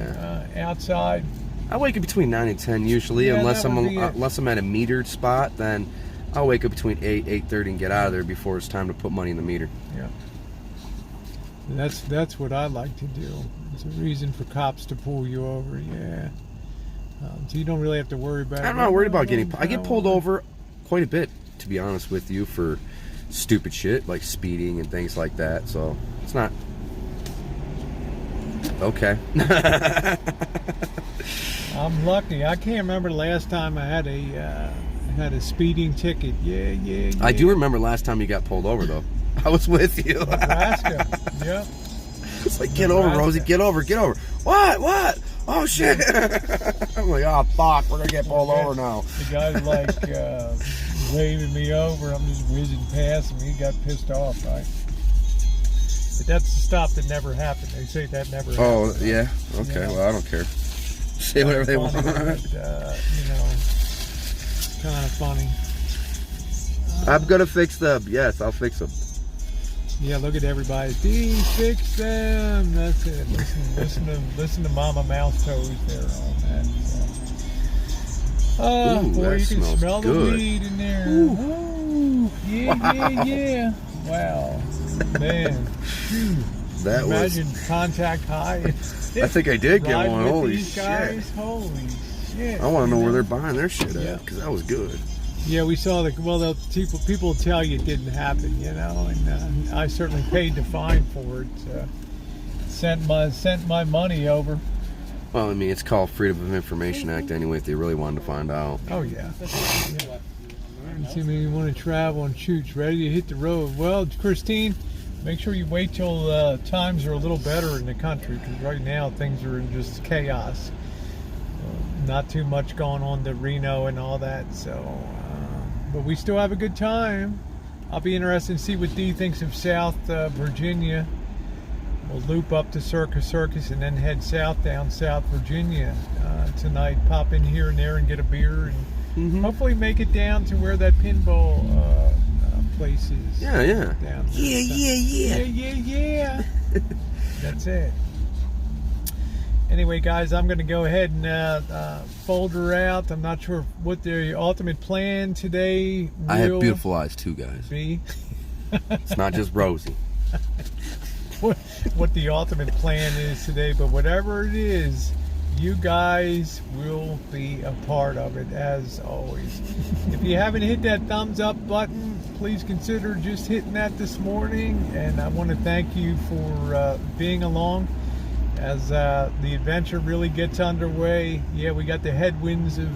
Speaker 1: outside.
Speaker 2: I wake up between 9 and 10 usually, unless I'm at a metered spot. Then I'll wake up between 8:30 and get out of there before it's time to put money in the meter.
Speaker 1: Yeah, that's what I like to do. It's a reason for cops to pull you over. Yeah, so you don't really have to worry about.
Speaker 2: I'm not worried about getting. I get pulled over quite a bit, to be honest with you, for stupid shit like speeding and things like that. So it's not. Okay.
Speaker 1: I'm lucky. I can't remember the last time I had a speeding ticket. Yeah.
Speaker 2: I do remember last time you got pulled over though. I was with you.
Speaker 1: Nebraska. Yep.
Speaker 2: It's like, get over, Rosie. Get over. What? Oh shit. I'm like, oh fuck, we're gonna get pulled over now.
Speaker 1: The guy's like waving me over. I'm just whizzing past him. He got pissed off. But that's the stop that never happened. They say that never happened.
Speaker 2: Oh, yeah? Okay, you know, well, I don't care. Say whatever they want.
Speaker 1: But, kind of funny.
Speaker 2: I'm going to fix them. Yes, I'll fix them.
Speaker 1: Yeah, look at everybody. Fix them. That's it. Listen to Mama Mouse Toes there on that. Oh,
Speaker 2: ooh,
Speaker 1: boy, you can smell
Speaker 2: good.
Speaker 1: the weed in there. Ooh. Yeah. Wow. Man. Phew. Imagine contact high.
Speaker 2: I think I did get one. Holy shit.
Speaker 1: Guys. Holy shit.
Speaker 2: I want to know where they're buying their shit at, because that was good.
Speaker 1: Yeah, we saw people tell you it didn't happen, and I certainly paid the fine for it. Sent my money over.
Speaker 2: Well, I mean, it's called Freedom of Information Act anyway, if they really wanted to find out.
Speaker 1: Oh, yeah. See me, you want to travel and shoot, ready to hit the road. Well, Christine, make sure you wait till times are a little better in the country, because right now things are in just chaos. Not too much going on to Reno and all that, so but we still have a good time. I'll be interested to see what Dee thinks of South Virginia. We'll loop up to Circus and then head south down South Virginia tonight. Pop in here and there and get a beer and hopefully make it down to where that pinball place is.
Speaker 2: Yeah.
Speaker 1: Down there. Yeah. That's it. Anyway, guys, I'm going to go ahead and fold her out. I'm not sure what the ultimate plan today will
Speaker 2: I have beautiful eyes too, guys.
Speaker 1: Be.
Speaker 2: It's not just Rosie.
Speaker 1: What the ultimate plan is today, but whatever it is, you guys will be a part of it, as always. If you haven't hit that thumbs up button, please consider just hitting that this morning. And I want to thank you for being along as the adventure really gets underway. Yeah, we got the headwinds of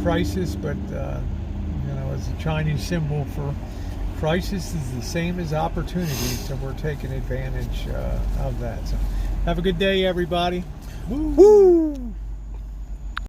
Speaker 1: crisis, but as a Chinese symbol for crisis is the same as opportunity, so we're taking advantage of that. So have a good day, everybody. Woo!